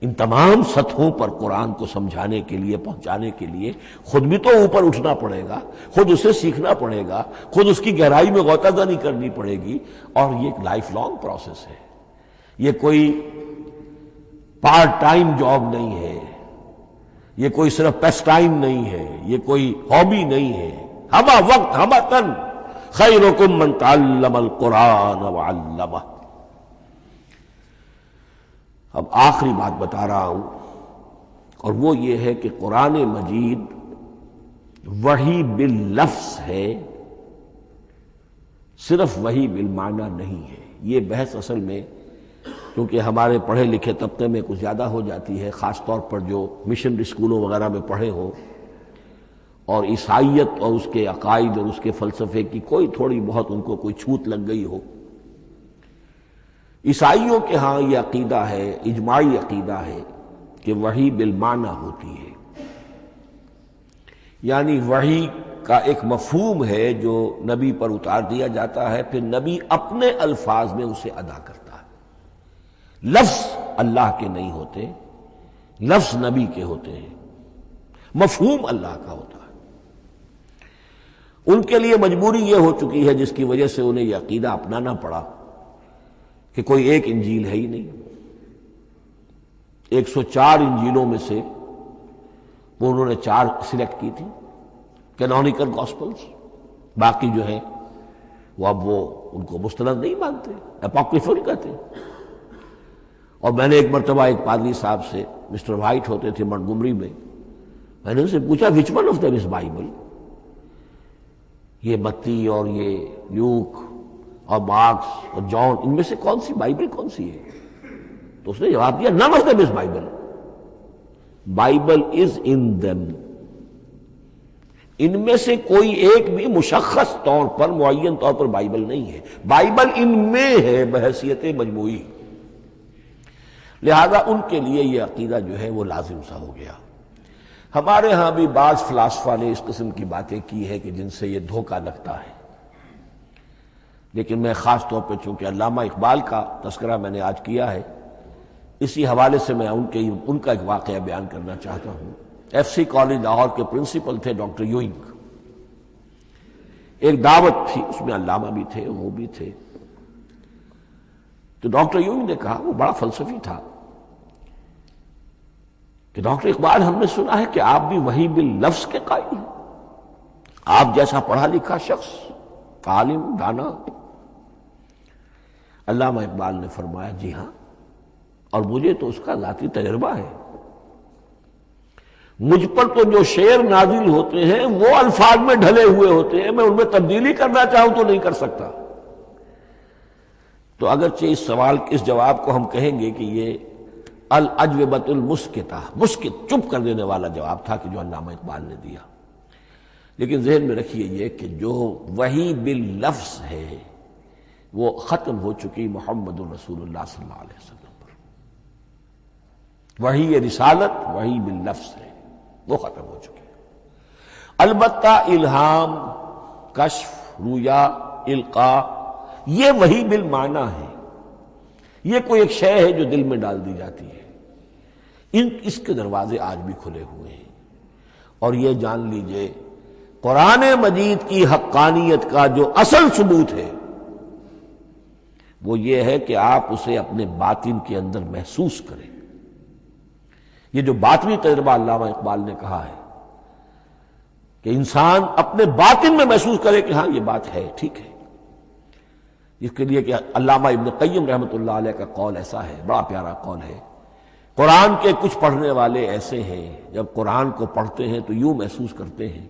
ان تمام سطحوں پر قرآن کو سمجھانے کے لیے، پہنچانے کے لیے خود بھی تو اوپر اٹھنا پڑے گا، خود اسے سیکھنا پڑے گا، خود اس کی گہرائی میں غوطہ زنی کرنی پڑے گی، اور یہ ایک لائف لانگ پروسیس ہے، یہ کوئی پارٹ ٹائم جاب نہیں ہے، یہ کوئی صرف پیس ٹائم نہیں ہے، یہ کوئی ہابی نہیں ہے، ہمہ وقت ہمہ تن، خیرکم من تعلم القرآن وعلمہ۔ اب آخری بات بتا رہا ہوں، اور وہ یہ ہے کہ قرآن مجید وحی باللفظ ہے، صرف وحی بالمعنی نہیں ہے۔ یہ بحث اصل میں کیونکہ ہمارے پڑھے لکھے طبقے میں کچھ زیادہ ہو جاتی ہے، خاص طور پر جو مشنری اسکولوں وغیرہ میں پڑھے ہوں اور عیسائیت اور اس کے عقائد اور اس کے فلسفے کی کوئی تھوڑی بہت ان کو کوئی چھوت لگ گئی ہو۔ عیسائیوں کے ہاں یہ عقیدہ ہے، اجماعی عقیدہ ہے کہ وحی بالمعنی ہوتی ہے، یعنی وحی کا ایک مفہوم ہے جو نبی پر اتار دیا جاتا ہے، پھر نبی اپنے الفاظ میں اسے ادا کرتا ہے۔ لفظ اللہ کے نہیں ہوتے، لفظ نبی کے ہوتے ہیں، مفہوم اللہ کا ہوتا ہے۔ ان کے لیے مجبوری یہ ہو چکی ہے جس کی وجہ سے انہیں یہ عقیدہ اپنانا پڑا کہ کوئی ایک انجیل ہے ہی نہیں، 104 انجیلوں میں سے وہ انہوں نے 4 سلیکٹ کی تھی کینونیکل گاسپلز، باقی جو ہیں وہ اب وہ ان کو مستند نہیں مانتے، اپوکریفل کہتے ہیں۔ اور میں نے ایک مرتبہ ایک پادری صاحب سے، مسٹر وائٹ ہوتے تھے منٹگمری میں نے ان سے پوچھا which one of them is Bible؟ یہ متی اور یہ لیوک اور مارکس اور جان، ان میں سے کون سی بائبل کون سی ہے؟ تو اس نے جواب دیا none of them is Bible، Bible is in them، ان میں سے کوئی ایک بھی مشخص طور پر، معین طور پر بائبل نہیں ہے، بائبل ان میں ہے بحیثیت مجموعی۔ لہذا ان کے لیے یہ عقیدہ جو ہے وہ لازم سا ہو گیا۔ ہمارے ہاں بھی بعض فلاسفہ نے اس قسم کی باتیں کی ہے کہ جن سے یہ دھوکہ لگتا ہے، لیکن میں خاص طور پہ چونکہ علامہ اقبال کا تذکرہ میں نے آج کیا ہے، اسی حوالے سے میں ان کا ایک واقعہ بیان کرنا چاہتا ہوں۔ ایف سی کالج لاہور کے پرنسپل تھے ڈاکٹر یوئنگ، ایک دعوت تھی، اس میں علامہ بھی تھے، وہ بھی تھے۔ تو ڈاکٹر یوئنگ نے کہا، وہ بڑا فلسفی تھا، کہ ڈاکٹر اقبال ہم نے سنا ہے کہ آپ بھی وحی باللفظ کے قائل ہیں، آپ جیسا پڑھا لکھا شخص، عالم دانا۔ علامہ اقبال نے فرمایا جی ہاں، اور مجھے تو اس کا ذاتی تجربہ ہے، مجھ پر تو جو شعر نازل ہوتے ہیں وہ الفاظ میں ڈھلے ہوئے ہوتے ہیں، میں ان میں تبدیلی کرنا چاہوں تو نہیں کر سکتا۔ تو اگرچہ اس سوال اس جواب کو ہم کہیں گے کہ یہ الاجوبۃ المسکتہ، مسکت چپ کر دینے والا جواب تھا کہ جو علامہ اقبال نے دیا، لیکن ذہن میں رکھیے یہ کہ جو وحی باللفظ ہے وہ ختم ہو چکی محمد رسول اللہ صلی اللہ علیہ وسلم پر۔ وحی رسالت وحی باللفظ ہے، وہ ختم ہو چکی ہے۔ البتہ الہام، کشف، رویا، القاء، یہ وحی بالمعنی ہے، یہ کوئی ایک شے ہے جو دل میں ڈال دی جاتی ہے. اس کے دروازے آج بھی کھلے ہوئے ہیں. اور یہ جان لیجئے قرآن مجید کی حقانیت کا جو اصل ثبوت ہے وہ یہ ہے کہ آپ اسے اپنے باطن کے اندر محسوس کریں. یہ جو باطنی تجربہ علامہ اقبال نے کہا ہے کہ انسان اپنے باطن میں محسوس کرے کہ ہاں یہ بات ہے، ٹھیک ہے. اس کے لیے کہ علامہ ابن قیم رحمۃ اللہ علیہ کا قول ایسا ہے، بڑا پیارا قول ہے. قرآن کے کچھ پڑھنے والے ایسے ہیں جب قرآن کو پڑھتے ہیں تو یوں محسوس کرتے ہیں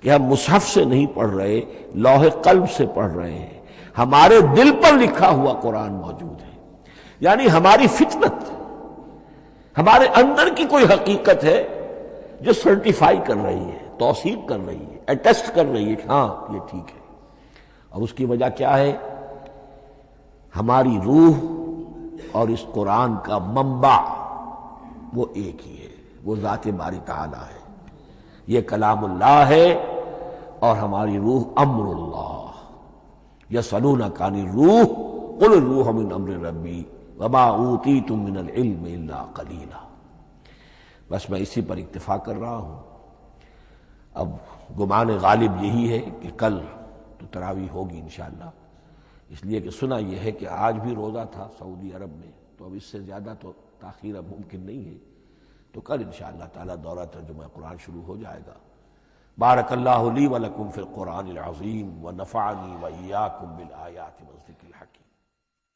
کہ ہم مصحف سے نہیں پڑھ رہے، لوح قلب سے پڑھ رہے ہیں. ہمارے دل پر لکھا ہوا قرآن موجود ہے. یعنی ہماری فطرت، ہمارے اندر کی کوئی حقیقت ہے جو سرٹیفائی کر رہی ہے، توثیق کر رہی ہے، اٹیسٹ کر رہی ہے کہ ہاں یہ ٹھیک ہے. اور اس کی وجہ کیا ہے؟ ہماری روح اور اس قرآن کا منبع وہ ایک ہی ہے، وہ ذات باری تعالی ہے. یہ کلام اللہ ہے اور ہماری روح امر اللہ. یسألونک عن الروح قل الروح من امر ربی وما اوتیتم من العلم الا قلیلا. بس میں اسی پر اکتفا کر رہا ہوں. اب گمان غالب یہی ہے کہ کل تو تراویح ہوگی انشاءاللہ، اس لیے کہ سنا یہ ہے کہ آج بھی روزہ تھا سعودی عرب میں، تو اب اس سے زیادہ تو تاخیر اب ممکن نہیں ہے. تو کل انشاءاللہ تعالی دورہ ترجمہ قرآن شروع ہو جائے گا. بارک اللہ لی ولکم فی القرآن العظیم ونفعنی وإیاکم بالآیات والذکر الحکیم.